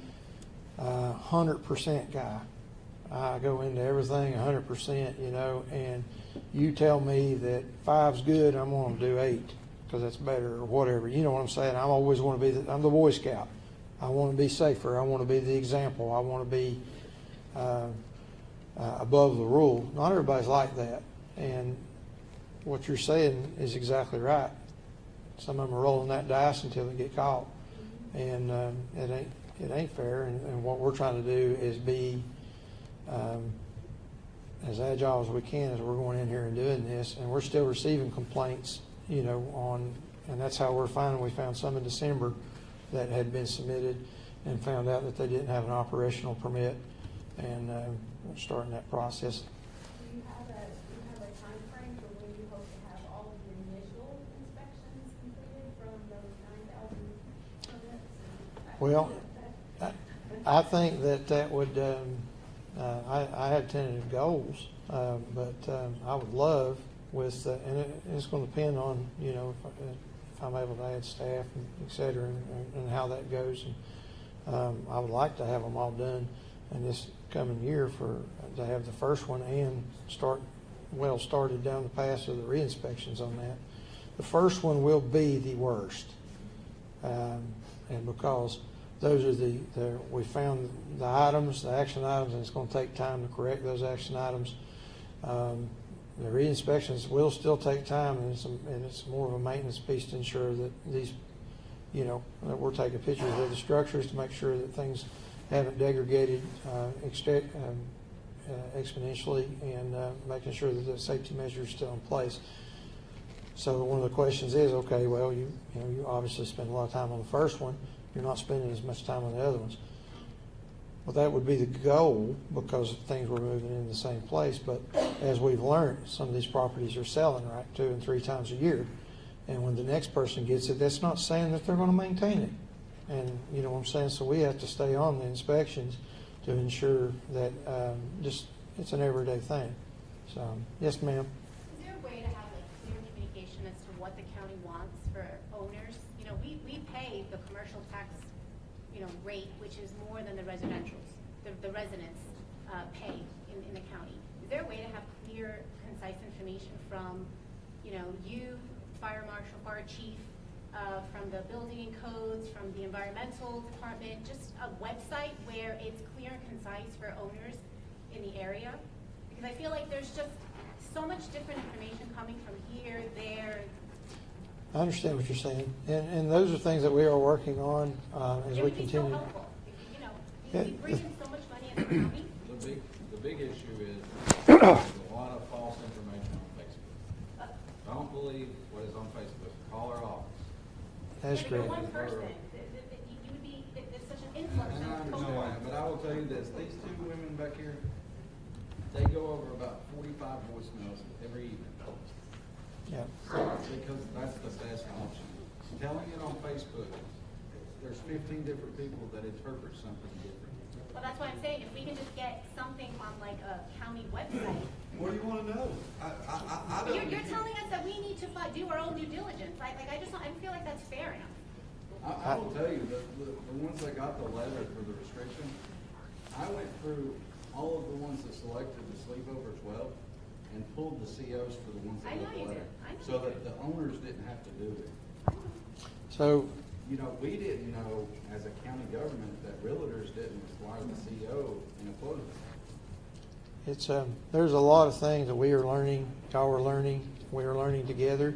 100% guy. I go into everything 100%, and you tell me that 5's good, I'm going to do 8 because that's better or whatever. You know what I'm saying? I always want to be I'm the Boy Scout. I want to be safer. I want to be the example. I want to be above the rule. Not everybody's like that, and what you're saying is exactly right. Some of them are rolling that dice until they get caught, and it ain't fair. And what we're trying to do is be as agile as we can as we're going in here and doing this. And we're still receiving complaints, and that's how we're finding. We found some in December that had been submitted and found out that they didn't have an operational permit, and we're starting that process. Do you have a time frame for when you hope to have all of the initial inspections completed from those 9,000 permits? Well, I think that would, I have tentative goals, but I would love and it's going to depend on, if I'm able to add staff, and et cetera, and how that goes. And I would like to have them all done in this coming year to have the first one and started down the path of the re-inspections on that. The first one will be the worst, and because those are we found the items, the action items, and it's going to take time to correct those action items. The re-inspections will still take time, and it's more of a maintenance piece to ensure that these, that we're taking pictures of the structures to make sure that things haven't degraded exponentially, and making sure that the safety measures are still in place. So one of the questions is, okay, well, you obviously spend a lot of time on the first one. You're not spending as much time on the other ones. Well, that would be the goal, because things were moving in the same place. But as we've learned, some of these properties are selling 2 and 3 times a year. And when the next person gets it, that's not saying that they're going to maintain it. And you know what I'm saying? So we have to stay on the inspections to ensure that it's an everyday thing. So, yes, ma'am. Is there a way to have clear communication as to what the county wants for owners? We pay the commercial tax, rate, which is more than the residentials, the residents pay in the county. Is there a way to have clear, concise information from you know, you, fire marshal, fire chief, from the building codes, from the environmental department, just a website where it's clear and concise for owners in the area. Because I feel like there's just so much different information coming from here, there. I understand what you're saying, and those are things that we are working on as It we would be so continue. helpful. You know, we bring in so much money as a county. The big issue is there's a lot of false information on Facebook. Don't believe what is on Facebook. Call our office. That's If great. you're one person, you would be, there's such an influx. And I of understand people. that, but I will tell you this, these two women back here, they go over about 45 voicemails every evening. Yeah. Because that's the best option. Telling it on Facebook, there's 15 different people that interpret something different. Well, that's what I'm saying, if we can just get something on like a county website. What do you wanna know? I don't. You're telling us that we need to do our own due diligence, like I just don't, I feel like that's fair enough. I will tell you, the ones that got the letter for the restriction, I went through all of the ones that selected the sleepover 12 and pulled the COs for the ones that I know got the you letter. did. I know So you that did. the owners didn't have to do it. So, You know, we didn't know as a county government that realtors didn't require the CO in a closing. it's, there's a lot of things that we are learning, y'all are learning, we are learning together.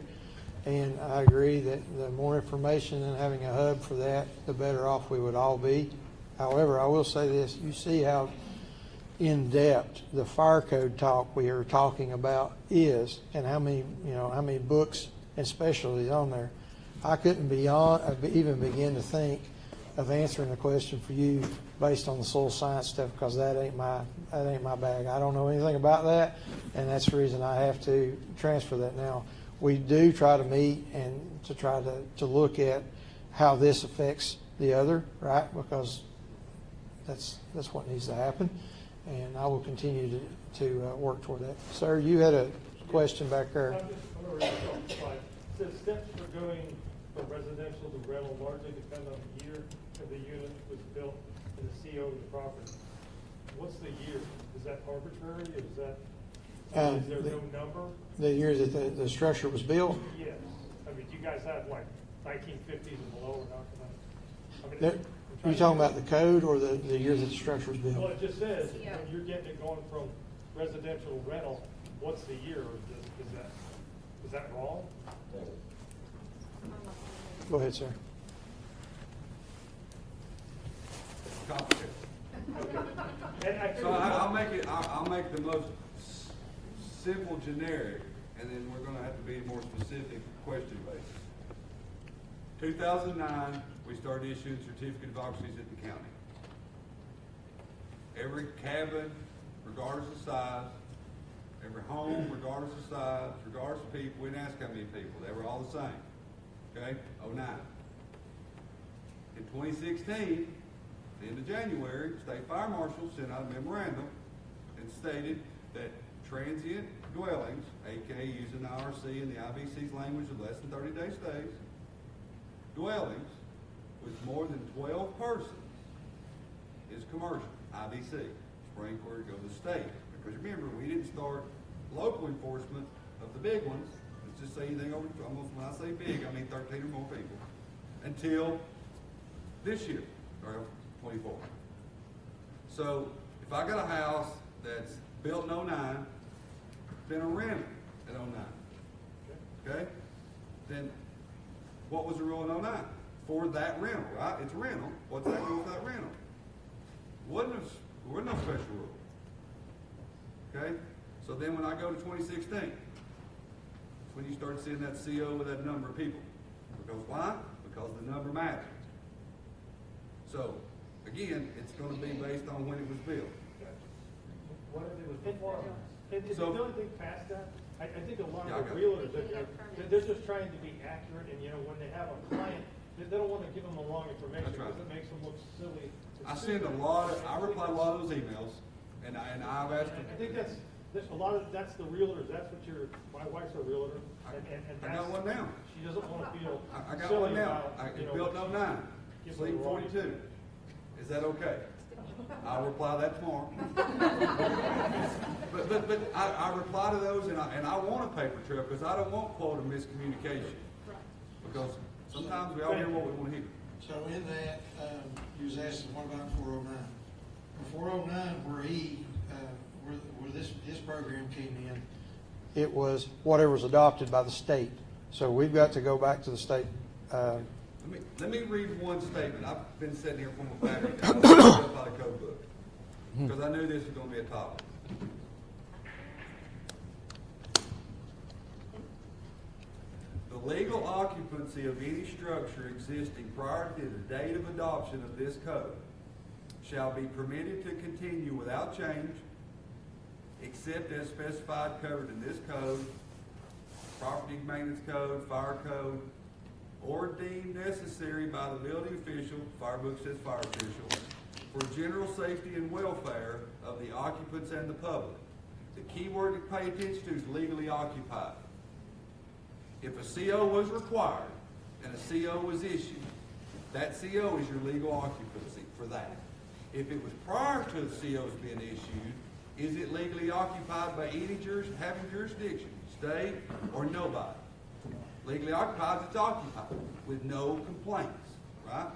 And I agree that the more information and having a hub for that, the better off we would all be. However, I will say this, you see how in-depth the fire code talk we are talking about is, and how many books and specialties on there. I couldn't even begin to think of answering the question for you based on the soil science stuff, because that ain't my bag. I don't know anything about that, and that's the reason I have to transfer that now. We do try to meet and to try to look at how this affects the other, right? Because that's what needs to happen, and I will continue to work toward that. Sir, you had a question back there. I'm gonna read it off. It says steps for going from residential to rental largely depend on the year of the unit was built and the CO of the property. What's the year? Is that arbitrary? Is there no number? The year that the structure was built? Yes. I mean, do you guys have like 1950s and below or not? I mean, There- I'm You talking about the code or the year that the structure was Well, built? it just says, when you're getting it going from residential to rental, what's the year? Is that wrong? Go ahead, sir. Complicated. So I'll make the most simple generic, and then we're gonna have to be more specific question based. 2009, we started issuing certificate of occupancies at the county. Every cabin, regardless of size, every home, regardless of size, regardless of people, we didn't ask how many people, they were all the same. Okay, 09. In 2016, the end of January, State Fire Marshal sent out a memorandum and stated that transient dwellings, aka using the IRC and the IBC's language of less than 30-day stays, dwellings with more than 12 persons is commercial, IBC. Sprinkler, go to the state. Because remember, we didn't start local enforcement of the big ones. Let's just say anything over, almost when I say big, I mean 13 or more people, until this year, or 24. So if I got a house that's built in 09, been a rental in 09, okay? Then what was the rule in 09? For that rental, right? It's a rental. What's that rule for that rental? Wasn't no special rule. Okay? So then when I go to 2016, that's when you start seeing that CO with that number of people. Because why? Because the number matters. So, again, it's going to be based on when it was built. What if it was before? Is So- the only thing past that? I think a lot Yeah, I of got the it. realtors, they're just trying to be accurate, and when they have a client, they don't want to give them the wrong information That's right. because it makes them look silly. I reply a lot of those emails, and I've asked them. I think that's a lot of, that's the realtors, that's what my wife's a realtor, and I that's. got one now. She doesn't want to feel I got silly one now. about, It's built in 09, give sleep them the wrong 42. Is that okay? I'll reply that tomorrow. But I reply to those and I want a paper trail because I don't want quote of miscommunication. Because sometimes we all hear what we want to hear. So in that, you was asking, what about 409? For 409, where this program came in, It was whatever's adopted by the state. So we've got to go back to the state. Let me read one statement. I've been sitting here from a battery. I looked up out of code book because I knew this was going to be a topic. The legal occupancy of any structure existing prior to the date of adoption of this code shall be permitted to continue without change, except as specified covered in this code, property maintenance code, fire code, or deemed necessary by the building official, fire book says fire official, for general safety and welfare of the occupants and the public. The key word to pay attention to is legally occupied. If a CO was required and a CO was issued, that CO is your legal occupancy for that. If it was prior to the COs being issued, is it legally occupied by any having jurisdiction, state or nobody? Legally occupied, it's occupied with no complaints, right?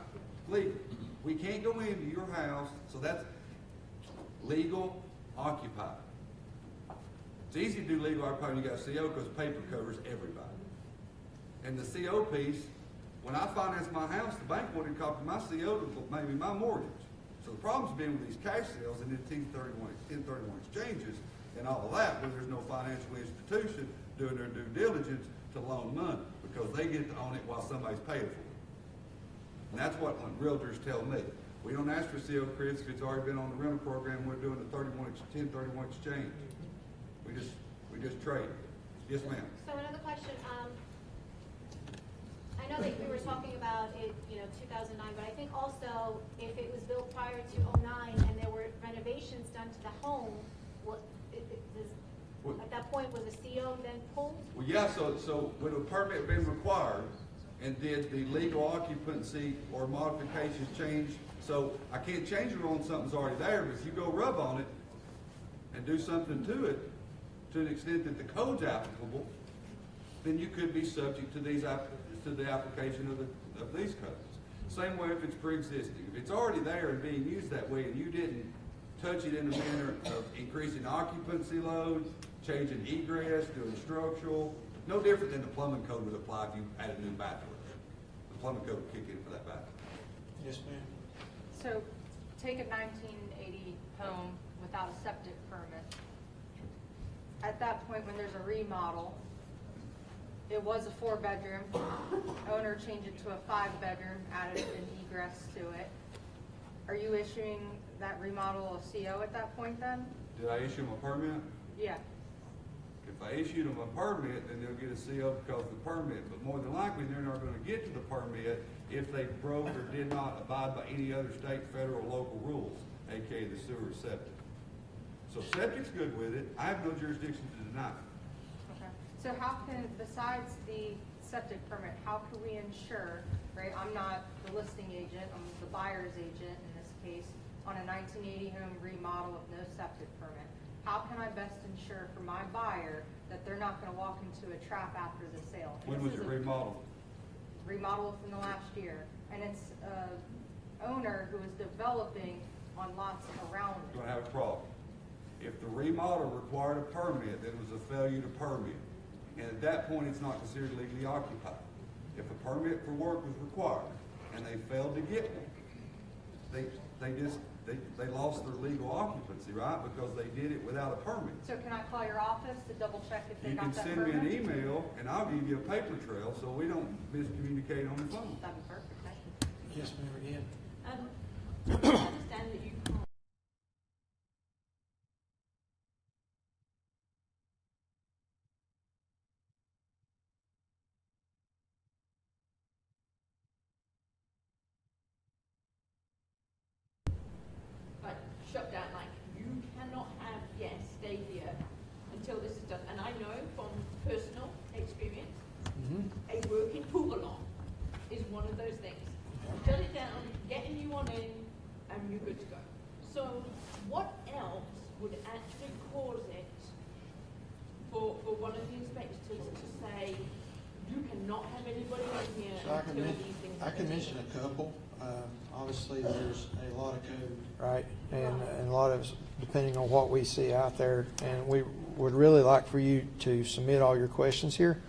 Legal. We can't go into your house, so that's legal occupied. It's easy to do legal occupied when you got a CO because paper covers everybody. And the CO piece, when I financed my house, the bank wanted to copy my CO to maybe my mortgage. So the problem's been with these cash sales and then 1031 exchanges and all of that, where there's no financial institution doing their due diligence to loan money because they get to own it while somebody's paying for it. And that's what realtors tell me. We don't ask for CO, Chris, if it's already been on the rental program. We're doing the 1031 exchange. We just trade. Yes, ma'am. So another question. I know that we were talking about it, 2009, but I think also if it was built prior to 09 and there were renovations done to the home, at that point was a CO then pulled? Well, yeah, so would a permit been required and did the legal occupancy or modifications change? So I can't change it on something's already there, but if you go rub on it and do something to it to an extent that the code's applicable, then you could be subject to the application of these codes. Same way if it's pre-existing. If it's already there and being used that way and you didn't touch it in a manner of increasing occupancy load, changing egress, doing structural, no different than the plumbing code would apply if you had a new bathroom. The plumbing code would kick in for that bathroom. Yes, ma'am. So take a 1980 home without a septic permit. At that point, when there's a remodel, it was a 4-bedroom. Owner changed it to a 5-bedroom, added an egress to it. Are you issuing that remodel a CO at that point then? Did I issue them a permit? Yeah. If I issued them a permit, then they'll get a CO because of the permit. But more than likely, they're not going to get to the permit if they broke or did not abide by any other state, federal, local rules, aka the sewer septic. So septic's good with it. I have no jurisdiction to deny it. Okay. So how can, besides the septic permit, how can we ensure, right, I'm not the listing agent, I'm the buyer's agent in this case, on a 1980 home remodel with no septic permit. How can I best ensure for my buyer that they're not going to walk into a trap after the sale? When was it remodeled? Remodeled within the last year. And it's an owner who is developing on lots around it. You're going to have a problem. If the remodel required a permit, then it was a failure to permit. And at that point, it's not considered legally occupied. If a permit for work was required and they failed to get one, they lost their legal occupancy, right? Because they did it without a permit. So can I call your office to double check if they You can got that send permit? me an email and I'll give you a paper trail so we don't miscommunicate on the phone. That'd be perfect, thank you. Yes, ma'am, again. I understand that you can't. Like, shut down, like, you cannot have, stay here until this is done. And I know from personal experience, a working pool alarm is one of those things. Shut it down, get a new one in, and you're good to go. So what else would actually cause it for one of the inspectors to say, you cannot have anybody in here So until these things I are can done? mention a couple. Obviously, there's a lot of code. Right, and a lot of, depending on what we see out there, and we would really like for you to submit all your questions here.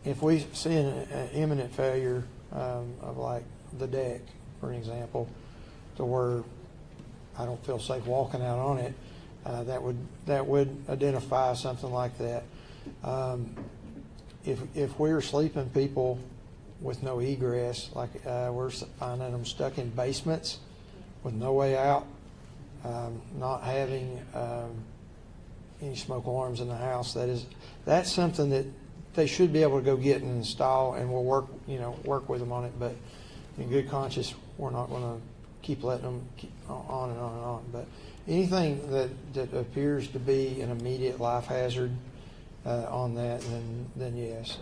If we see an imminent failure of like the deck, for an example, to where I don't feel safe walking out on it, that would identify something like that. If we're sleeping people with no egress, like we're finding them stuck in basements with no way out, not having any smoke alarms in the house, that's something that they should be able to go get and install, and we'll work with them on it. But in good conscience, we're not going to keep letting them keep on and on and on. But anything that appears to be an immediate life hazard on that, then yes.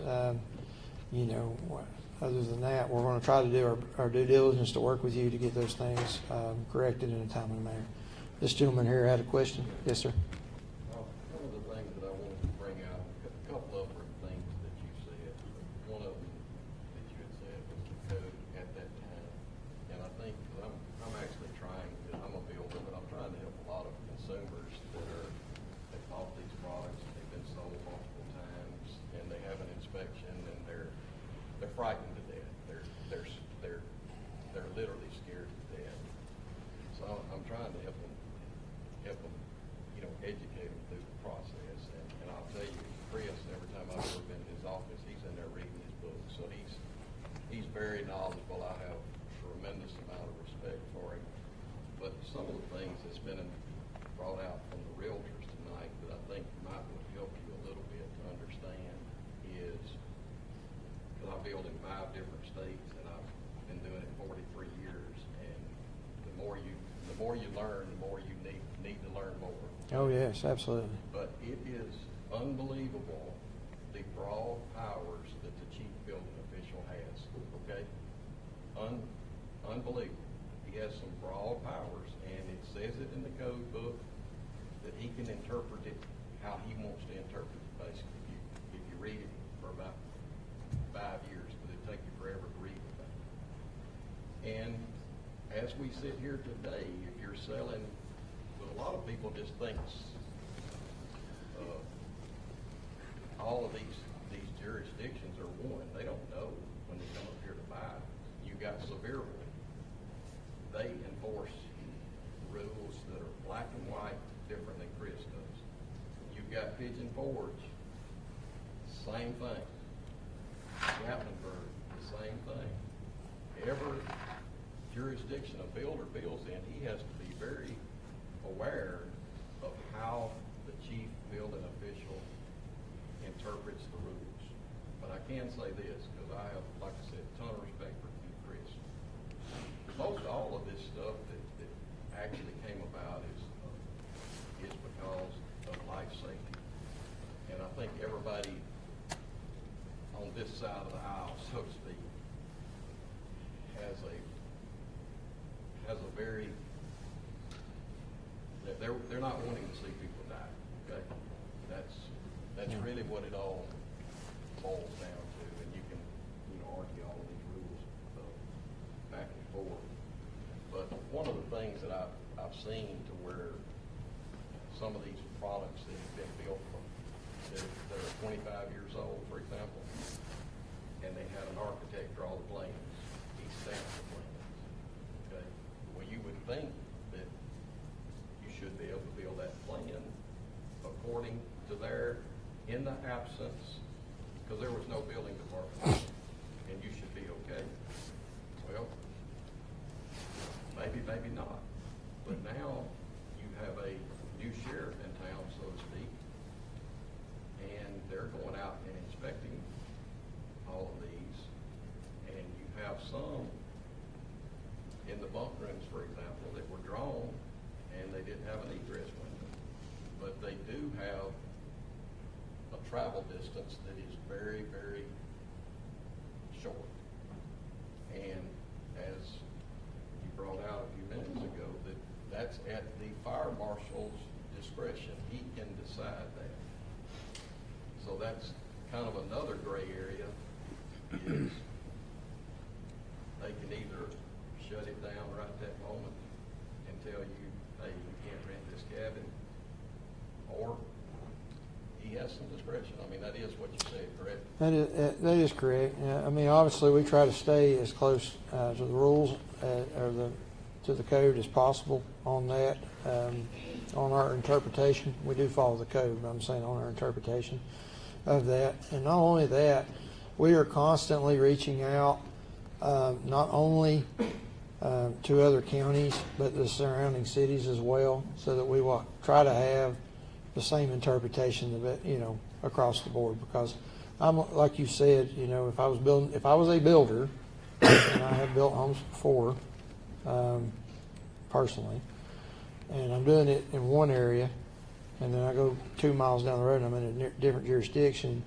Other than that, we're going to try to do our due diligence to work with you to get those things corrected in a timely manner. This gentleman here had a question. Yes, sir. One of the things that I wanted to bring out, a couple of things that you said. One of them that you had said was the code at that time. And I think, because I'm actually trying to, I'm a builder, but I'm trying to help a lot of consumers that bought these products, and they've been sold multiple times, and they have an inspection, and they're frightened to death. They're literally scared to death. So I'm trying to help them, educate them through the process. And I'll tell you, Chris, every time I've ever been in his office, he's in there reading his book. So he's very knowledgeable. I have a tremendous amount of respect for him. But some of the things that's been brought out from the realtors tonight that I think might help you a little bit to understand is, because I build in 5 different states, and I've been doing it 43 years, and the more you learn, the more you need to learn more. Oh, yes, absolutely. But it is unbelievable the broad powers that the chief building official has, okay? Unbelievable. He has some broad powers, and it says it in the code book that he can interpret it how he wants to interpret it, basically. If you read it for about 5 years, but it'd take you forever to read it. And as we sit here today, if you're selling, well, a lot of people just think all of these jurisdictions are one. They don't know when they come up here to buy. You got severe one. They enforce rules that are black and white, different than Chris does. You've got Pigeon Forge, same thing. Gatlinburg, the same thing. Every jurisdiction a builder builds in, he has to be very aware of how the chief building official interprets the rules. But I can say this, because I have, like I said, a ton of respect for you, Chris. Most all of this stuff that actually came about is because of life safety. And I think everybody on this side of the aisle, so to speak, has a very, they're not wanting to see people die, okay? That's really what it all boils down to, and you can, argue all of these rules back and forth. But one of the things that I've seen to where some of these products that have been built from, that are 25 years old, for example, and they had an architect draw the plans, he stamped the plans, okay? Well, you would think that you should be able to build that plan according to in the absence, because there was no building department, and you should be okay. Well, maybe not. But now you have a new sheriff in town, so to speak, and they're going out and inspecting all of these, and you have some in the bunk rooms, for example, that were drawn, and they didn't have an egress window. But they do have a travel distance that is very, very short. And as you brought out a few minutes that's at the fire marshal's discretion. He can decide that. So that's kind of another gray area, is they can either shut it down right that moment and tell you, hey, you can't rent this cabin, or he has some discretion. I mean, that is what you said, correct? That is correct. Yeah, I mean, obviously, we try to stay as close to the rules to the code as possible on that. On our interpretation, we do follow the code, but I'm saying on our interpretation of that. And not only that, we are constantly reaching out, not only to other counties, but the surrounding cities as well, so that we will try to have the same interpretation of it, across the board. Because I'm, like you said, if I was a builder, and I have built homes before, personally, and I'm doing it in one area, and then I go 2 miles down the road and I'm in a different jurisdiction,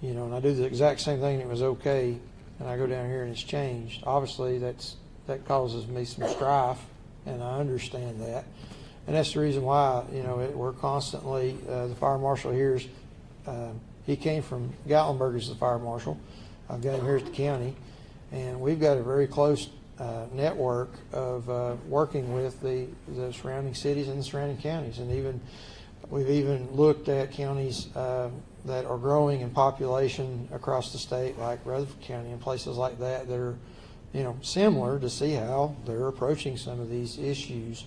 and I do the exact same thing and it was okay, and I go down here and it's changed. Obviously, that causes me some strife, and I understand that. And that's the reason why, we're constantly, the fire marshal here he came from Gatlinburg as the fire marshal. I've got him here at the county, and we've got a very close network of working with the surrounding cities and the surrounding counties. And we've even looked at counties that are growing in population across the state, like Rutherford County and places like that are, similar, to see how they're approaching some of these issues,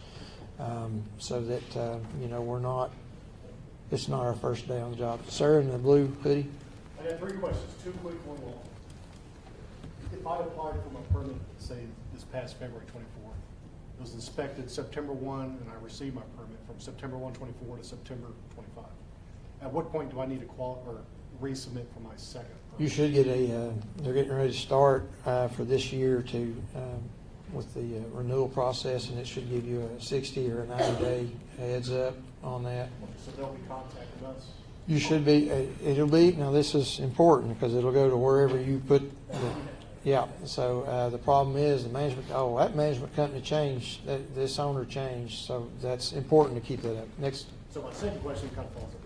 so that, it's not our first day on the job. Sir in the blue hoodie. I have 3 questions, 2 quick, 1 long. If I applied for my permit, say, this past February 24, it was inspected September 1, and I received my permit from September 1, 24 to September 25. At what point do I need to resubmit for my second permit? You should get they're getting ready to start for this year with the renewal process, and it should give you a 60 or a 90-day heads up on that. So they'll be contacting us? You should be, now this is important because it'll go to wherever you put so the problem is that management company changed, this owner changed, so that's important to keep that up. Next. So my second question kind of falls in.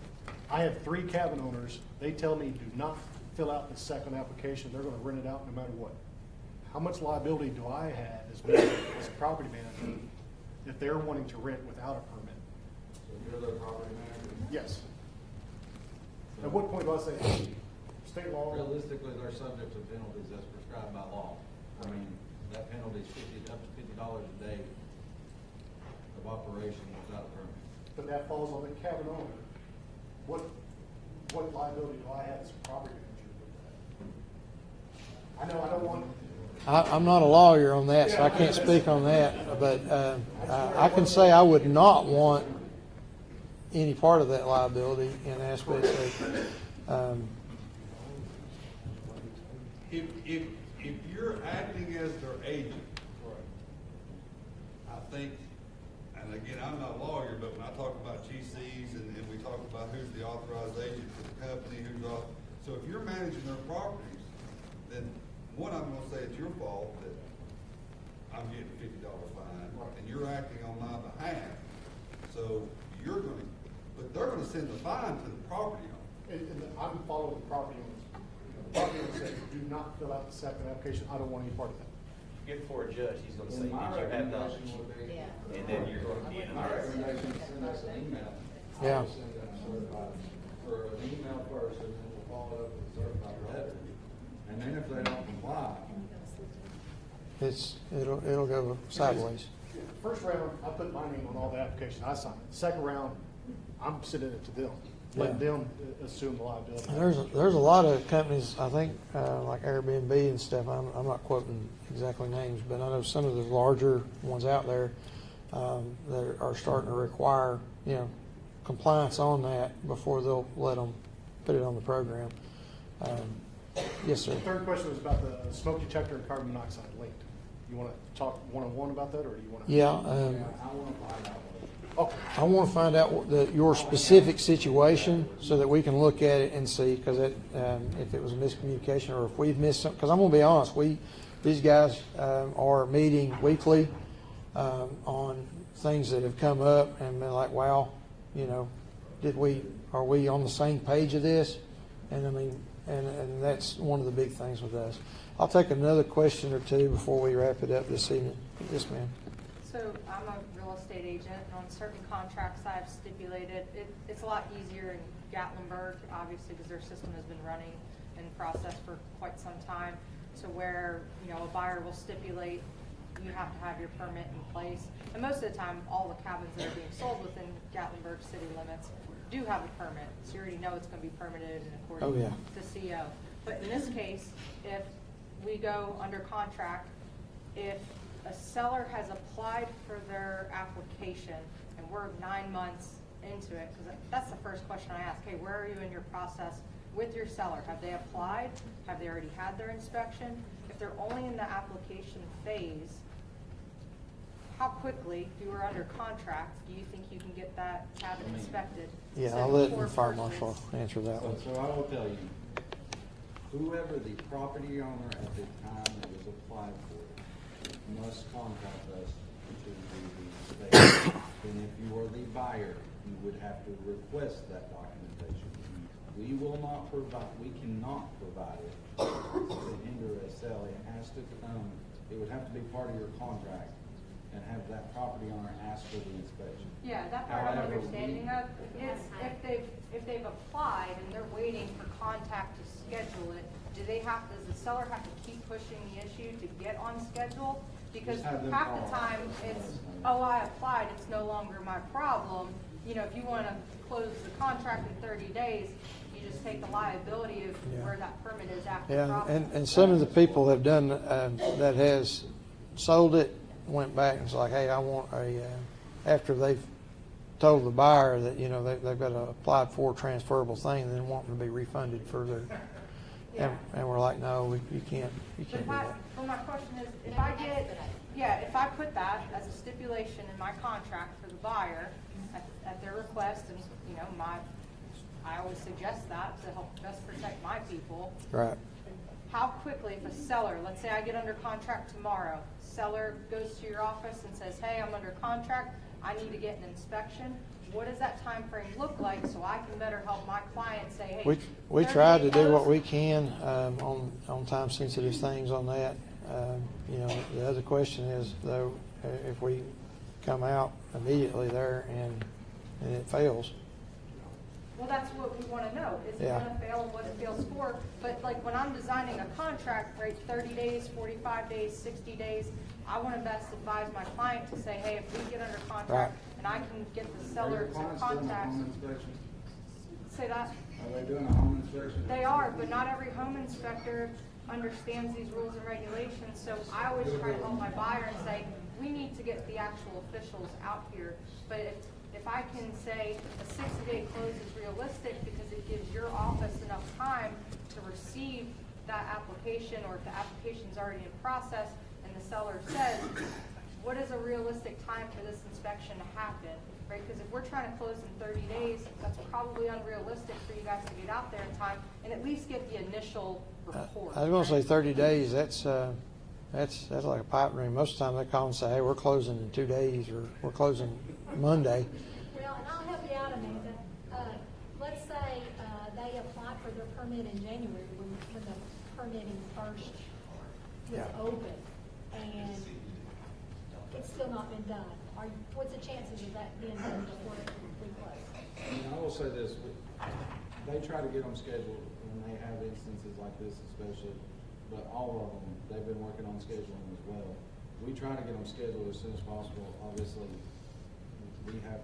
I have 3 cabin owners. They tell me do not fill out the second application. They're going to rent it out no matter what. How much liability do I have as a property manager if they're wanting to rent without a permit? So you're the property manager? Yes. At what point do I say, hey, state law? Realistically, they're subject to penalties as prescribed by law. I mean, that penalty is up to $50 a day of operation without a permit. But that falls on the cabin owner. What liability do I have as a property manager with that? I know I don't want. I'm not a lawyer on that, so I can't speak on that. But I can say I would not want any part of that liability in aspects of. If you're acting as their agent, I think, and again, I'm not a lawyer, but when I talk about GCs and we talk about who's the authorized agent for the company, so if you're managing their properties, then one, I'm going to say it's your fault that I'm getting a $50 fine, and you're acting on my behalf. So but they're going to send the fine to the property owner. And I'm following the property owners. The property owner says, do not fill out the second application. I don't want any part of that. Get before a judge, he's gonna say, did you have knowledge? And then you're going to be in My there. recommendation is send us an email. Yeah. I'll send them certified, for an email first, and then we'll follow it up with a certified letter. And then if they don't comply, It'll go sideways. First round, I put my name on all the applications. I signed it. Second round, I'm sending it to them, letting them assume the liability. There's a lot of companies, I think, like Airbnb and stuff. I'm not quoting exactly names, but I know some of the larger ones out there that are starting to require, compliance on that before they'll let them put it on the program. Yes, sir. The third question was about the smoke detector and carbon monoxide linked. You want to talk one-on-one about that, or do you want to? Yeah. I want to find out what. Okay. I want to find out your specific situation so that we can look at it and see, because if it was a miscommunication or if we've missed something. Because I'm going to be honest, these guys are meeting weekly. on things that have come up and been like, wow, you know, are we on the same page of this? And I mean, and that's one of the big things with us. I'll take another question or two before we wrap it up this evening. Yes, ma'am. So I'm a real estate agent, and on certain contracts I've stipulated, it's a lot easier in Gatlinburg, obviously, because their system has been running in process for quite some time, to where, you know, a buyer will stipulate you have to have your permit in place. And most of the time, all the cabins that are being sold within Gatlinburg city limits do have a permit, so you already know it's going to be permitted and according to CO. But in this case, if we go under contract, if a seller has applied for their application and we're 9 months into it, because that's the first question I ask, hey, where are you in your process with your seller? Have they applied? Have they already had their inspection? If they're only in the application phase, how quickly, if you were under contract, do you think you can get that cabin inspected? Yeah, So I'll let the before fire purchase- marshal answer that one. So I will tell you, whoever the property owner at the time it was applied for must contact us to do the inspection. And if you are the buyer, you would have to request that documentation. We will not provide, we cannot provide it to hinder a sale. It has to come, it would have to be part of your contract and have that property owner ask for the inspection. Yeah, that part I'm However, understanding of is if they've applied and they're waiting for contact to schedule it, does the seller have to keep pushing the issue to get on schedule? Because Just have them half call. the time it's, oh, I applied, it's no longer my problem. You know, if you want to close the contract in 30 days, you just take the liability of where that permit is after the Yeah, problem. and some of the people have done, that has sold it, went back and was like, hey, I want after they've told the buyer that, you know, they've got to apply for a transferable thing and then want them to be refunded for their, and we're like, no, you can't do that. Well, my question is, if I put that as a stipulation in my contract for the buyer at their request, and, you know, I always suggest that to help best protect my people. Right. How quickly, if a seller, let's say I get under contract tomorrow, seller goes to your office and says, hey, I'm under contract, I need to get an inspection, what does that time frame look like so I can better help my client say, hey. We try to do what we can on time sensitive things on that. You know, the other question is though, if we come out immediately there and it fails. Well, that's what we want to know. Is it going to fail and what it fails for? But like when I'm designing a contract, right, 30 days, 45 days, 60 days, I want to best advise my client to say, hey, if we get under contract and I can get the seller to contact. Say that? Are they doing a home inspection? They are, but not every home inspector understands these rules and regulations. So I always try to help my buyer and say, we need to get the actual officials out here. But if I can say a 60-day close is realistic because it gives your office enough time to receive that application, or if the application's already in process and the seller says, what is a realistic time for this inspection to happen, right? Because if we're trying to close in 30 days, that's probably unrealistic for you guys to get out there in time and at least get the initial report. I was going to say 30 days, that's like a pipe dream. Most of the time they call and say, hey, we're closing in 2 days, or we're closing Monday. Well, and I'll help you out, Amanda. Let's say they applied for their permit in January when the permitting first was open, and it's still not been done. What's the chances of that being done before we close? I will say this, they try to get them scheduled when they have instances like this especially, but all of them, they've been working on scheduling as well. We try to get them scheduled as soon as possible. Obviously, we have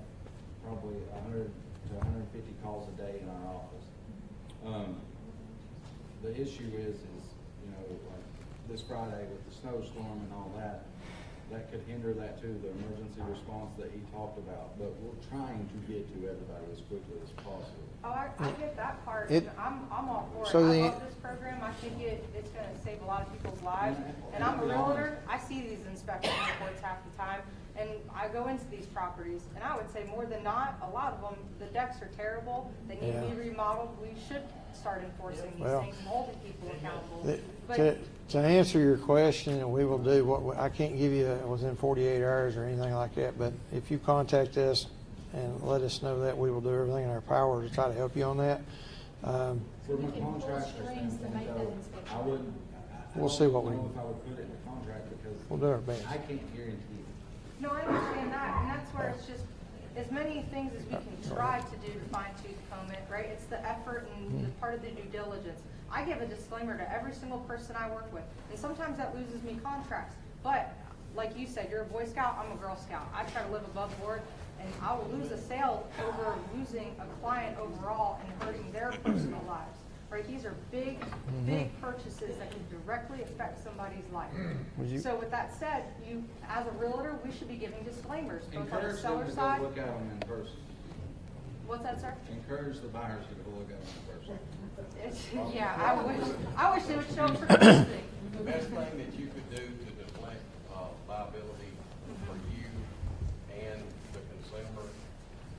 probably 100 to 150 calls a day in our office. The issue is, you know, like this Friday with the snowstorm and all that, that could hinder that too, the emergency response that he talked about. But we're trying to get to everybody as quickly as possible. Oh, I get that part. I'm all for it. So I love this program. I think it's going to save a lot of people's lives. And I'm a realtor. I see these inspection reports half the time. And I go into these properties, and I would say more than not, a lot of them, the decks are terrible. They need to be remodeled. We should start enforcing these things and holding people accountable. To answer your question, and we will do I can't give you within 48 hours or anything like that, but if you contact us and let us know that, we will do everything in our power to try to help you on that. From You a can pull contractor strings to make standpoint, that though, inspection. I wouldn't, We'll see what we- I don't know if I would put it in the contract because We'll do our best. I can't guarantee it. No, I understand that, and that's where it's just, as many things as we can try to do to fine tooth comb it, right? It's the effort and the part of the due diligence. I give a disclaimer to every single person I work with, and sometimes that loses me contracts. But, like you said, you're a Boy Scout, I'm a Girl Scout. I try to live above board, and I will lose a sale over losing a client overall and hurting their personal lives, right? These are big, big purchases that can directly affect somebody's life. Would you- So with that said, you, as a realtor, we should be giving disclaimers, both on the Encourage them seller to go side. look at them in person. What's that, sir? Encourage the buyers to go look at them in person. Yeah, I wish they would show up for the listing. The best thing that you could do to deflect liability for you and the consumer,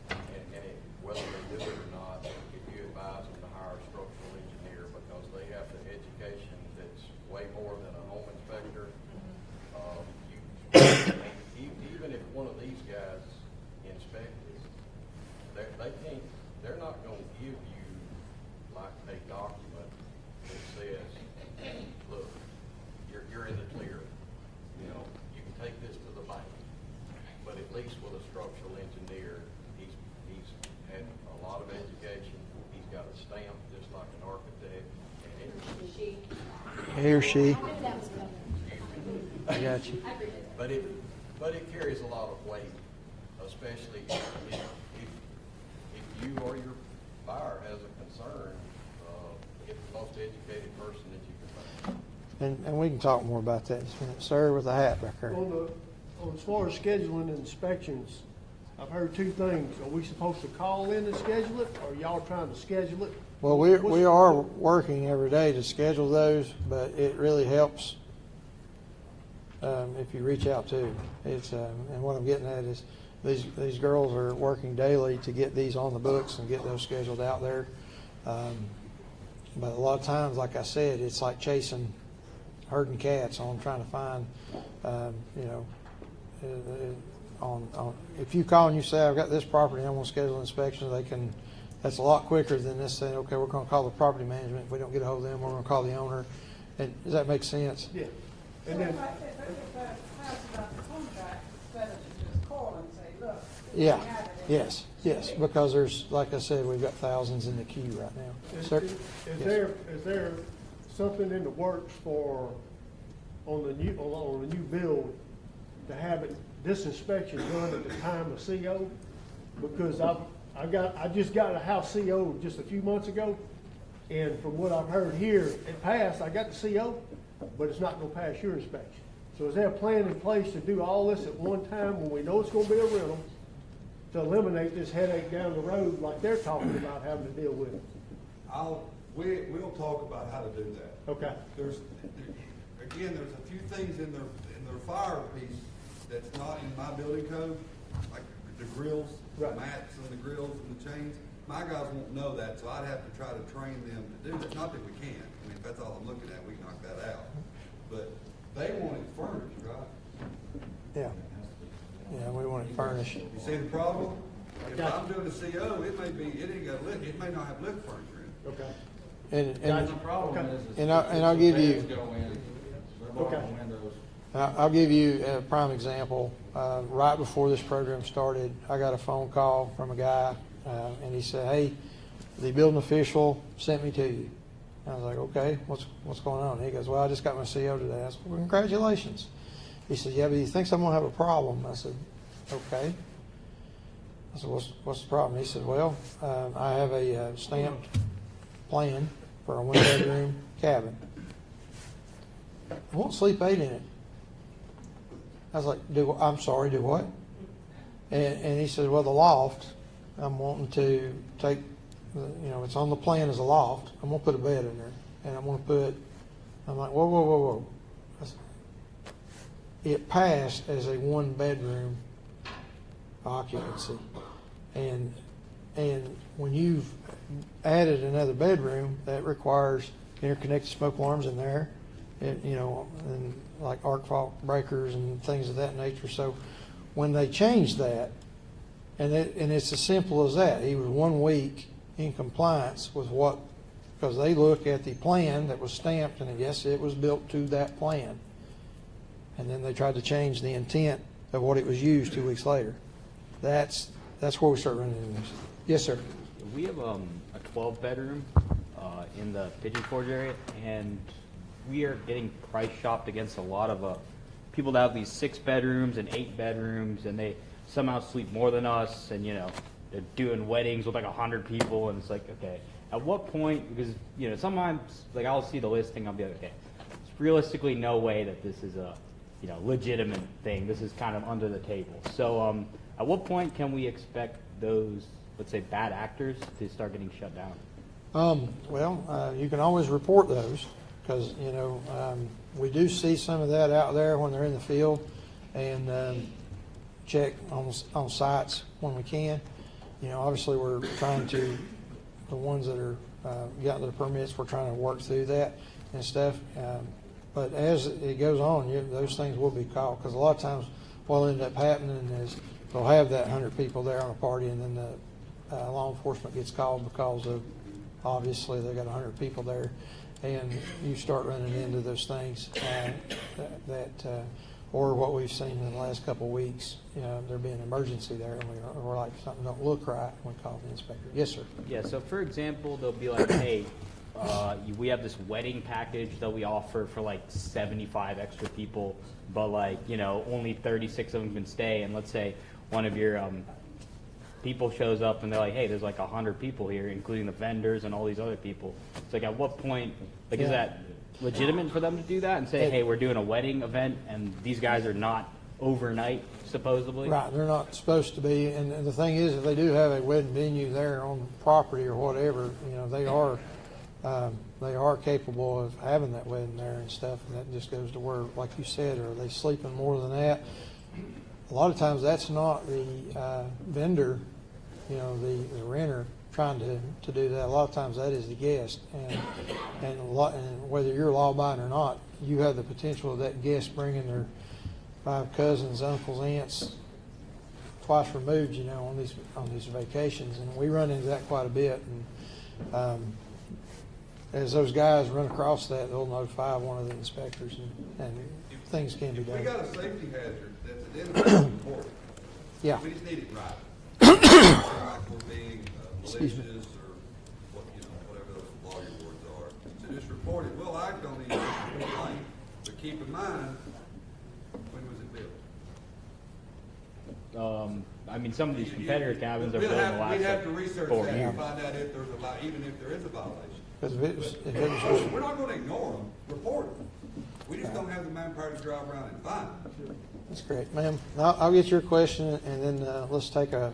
and whether they do it or not, if you advise them to hire a structural engineer, because they have the education that's way more than a home inspector. Even if one of these guys inspect it, they're not gonna give you like a document that says, look, you're in the clear. You know, you can take this to the bank. But at least with a structural engineer, he's had a lot of education. He's got a stamp just like an architect. He or she. I knew that was coming. I got you. But it carries a lot of weight, especially if you or your buyer has a concern, get the most educated person that you can find. And we can talk more about that in just a minute. Sir with the hat back there. On as far as scheduling inspections, I've heard two things. Are we supposed to call in and schedule it, or y'all trying to schedule it? Well, we are working every day to schedule those, but it really helps if you reach out to. It's and what I'm getting at is these girls are working daily to get these on the books and get those scheduled out there. But a lot of times, like I said, it's like chasing herding cats on trying to find, on if you call and you say, I've got this property, I'm going to schedule an inspection, that's a lot quicker than this saying, okay, we're going to call the property management. If we don't get a hold of them, we're going to call the owner. And does that make sense? Yeah. And then, Yeah, yes, because there's, like I said, we've got thousands in the queue right now. Sir? Yes. is there something in the works for, on the new build, to have this inspection done at the time of CO? Because I just got a house CO just a few months ago, and from what I've heard here, it passed, I got the CO, but it's not gonna pass your inspection. So is there a plan in place to do all this at one time when we know it's gonna be a rental, to eliminate this headache down the road like they're talking about having to deal with? We'll talk about how to do that. Okay. There's a few things in their fire piece that's not in my building code, like the grills, the Right. mats and the grills and the chains. My guys won't know that, so I'd have to try to train them to do that. Not that we can't. I mean, if that's all I'm looking at, we can knock that out. But they want it furnished, right? Yeah. Yeah, we want it furnished. You see the problem? If I'm doing a CO, it ain't got lift, it may not have lift furniture in it. Okay. And The problem is and I'll give you- beds go in, they're blocking windows. I'll give you a prime example. Right before this program started, I got a phone call from a guy, and he said, "Hey, the building official sent me to you." I was like, "Okay, what's going on?" He goes, "Well, I just got my CO today." I said, "Well, congratulations." He said, "Yeah, but he thinks I'm going to have a problem." I said, "Okay." I said, "What's the problem?" He said, "Well, I have a stamped plan for a one-bedroom cabin. I won't sleep 8 in it." I was like, I'm sorry, do what? And he said, "Well, the loft, I'm wanting to take, it's on the plan as a loft. I'm going to put a bed in there. And I'm like, whoa. I said, it passed as a 1-bedroom occupancy. And when you've added another bedroom, that requires interconnected smoke alarms in there. you know, and like arc fault breakers and things of that nature. So when they changed that, and it's as simple as that, he was 1 week in compliance with what, because they look at the plan that was stamped, and yes, it was built to that plan. And then they tried to change the intent of what it was used 2 weeks later. That's where we start running into this. Yes, sir. We have a 12-bedroom in the Pigeon Forge area, and we are getting price shopped against a lot of people that have these 6 bedrooms and 8 bedrooms, and they somehow sleep more than us, and you know they're doing weddings with like 100 people, and it's like, okay, at what point? Because you know sometimes like I'll see the listing, I'll be like, okay, it's realistically no way that this is a legitimate thing. This is kind of under the table. So at what point can we expect those, let's say, bad actors to start getting shut down? Well, you can always report those, because we do see some of that out there when they're in the field, and check on sites when we can. Obviously we're trying to, the ones that are got their permits, we're trying to work through that and stuff. But as it goes on, those things will be called, because a lot of times what'll end up happening is they'll have that 100 people there on a party, and then the law enforcement gets called because of, obviously, they got 100 people there, and you start running into those things or what we've seen in the last couple of weeks. There being an emergency there, and we're like, something don't look right, and we call the inspector. Yes, sir. Yeah, so for example, they'll be like, hey, we have this wedding package that we offer for like 75 extra people, but like, only 36 of them can stay. And let's say one of your people shows up and they're like, hey, there's like 100 people here, including the vendors and all these other people. It's like, at what point, like, is that legitimate for them to do that and say, hey, we're doing a wedding event and these guys are not overnight, supposedly? Right, they're not supposed to be. And the thing is, if they do have a wedding venue there on the property or whatever, they are capable of having that wedding there and stuff, and that just goes to where, like you said, are they sleeping more than that? A lot of times that's not the vendor, the renter trying to do that. A lot of times that is the guest, and whether you're law-abiding or not, you have the potential of that guest bringing their 5 cousins, uncles, aunts, twice removed, on these vacations, and we run into that quite a bit. And as those guys run across that, they'll notify one of the inspectors, and things can be done. We got a safety hazard that's identified in court. Yeah. We just need it right. Like we're being Excuse me. malicious or whatever those lawyer words are. So just report it. We'll act on the complaint, but keep in mind, when was it built? I mean, some of these competitor cabins are We'd built in the last have to research 4 that years. and find out if there's even if there is a violation. Because We're not going to ignore them. Report them. We just don't have the manpower to drive around and find them. That's great, ma'am. I'll get your question, and then let's take a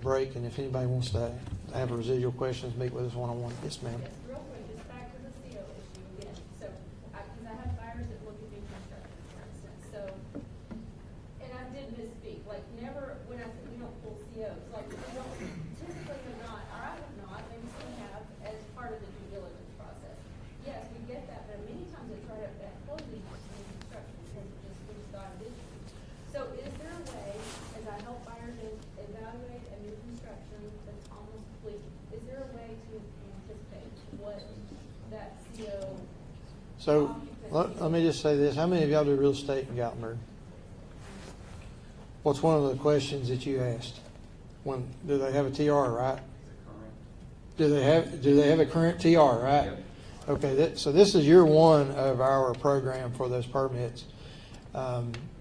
break, and if anybody wants to have a residual questions, meet with us one-on-one. Yes, ma'am. Yes, real quick, just back to the CO issue again. So, because I have buyers that look at new construction, for instance, so, and I did misspeak, like, never, when I said we don't pull COs, like, we don't, typically have not, or I have not, maybe some have, as part of the due diligence process. Yes, we get that, but many times it's right up that closing of new construction, because it just, we just got it issued. So is there a way, as I help buyers evaluate a new construction that's almost complete, is there a way to anticipate what that CO? So let me just say this. How many of y'all do real estate in Gatlinburg? What's one of the questions that you asked? Do they have a TR, right? Do they have a current TR, right? Okay, so this is year 1 of our program for those permits.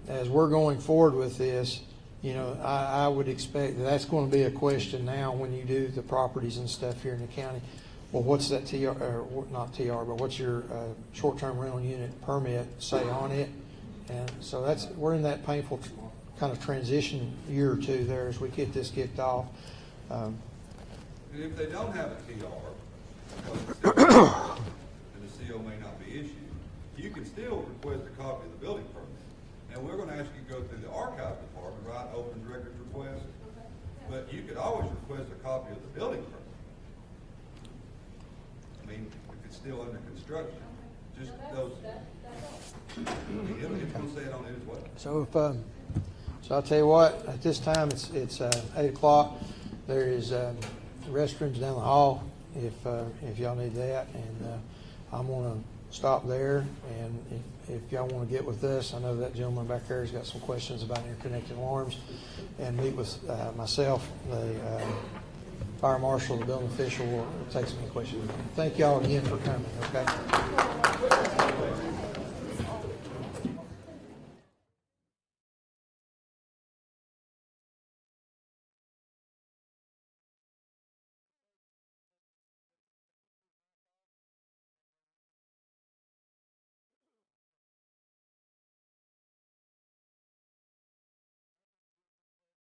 As we're going forward with this, I would expect that's going to be a question now when you do the properties and stuff here in the county. Well, what's that TR, or not TR, but what's your short-term rental unit permit say on it? And so we're in that painful kind of transition year or 2 there as we get this kicked off. And if they don't have a TR, and the CO may not be issued, you can still request a copy of the building permit. And we're going to ask you to go through the archive department, write open records request, but you could always request a copy of the building permit. I mean, if it's still under construction. just those. It's gonna say it on it as well. So if, so I'll tell you what, at this time, it's 8 o'clock. There is restrooms down the hall if y'all need that. And I'm going to stop there. And if y'all want to get with us, I know that gentleman back there has got some questions about interconnected alarms, and meet with myself, the fire marshal, the building official will take some questions. Thank y'all again for coming, okay?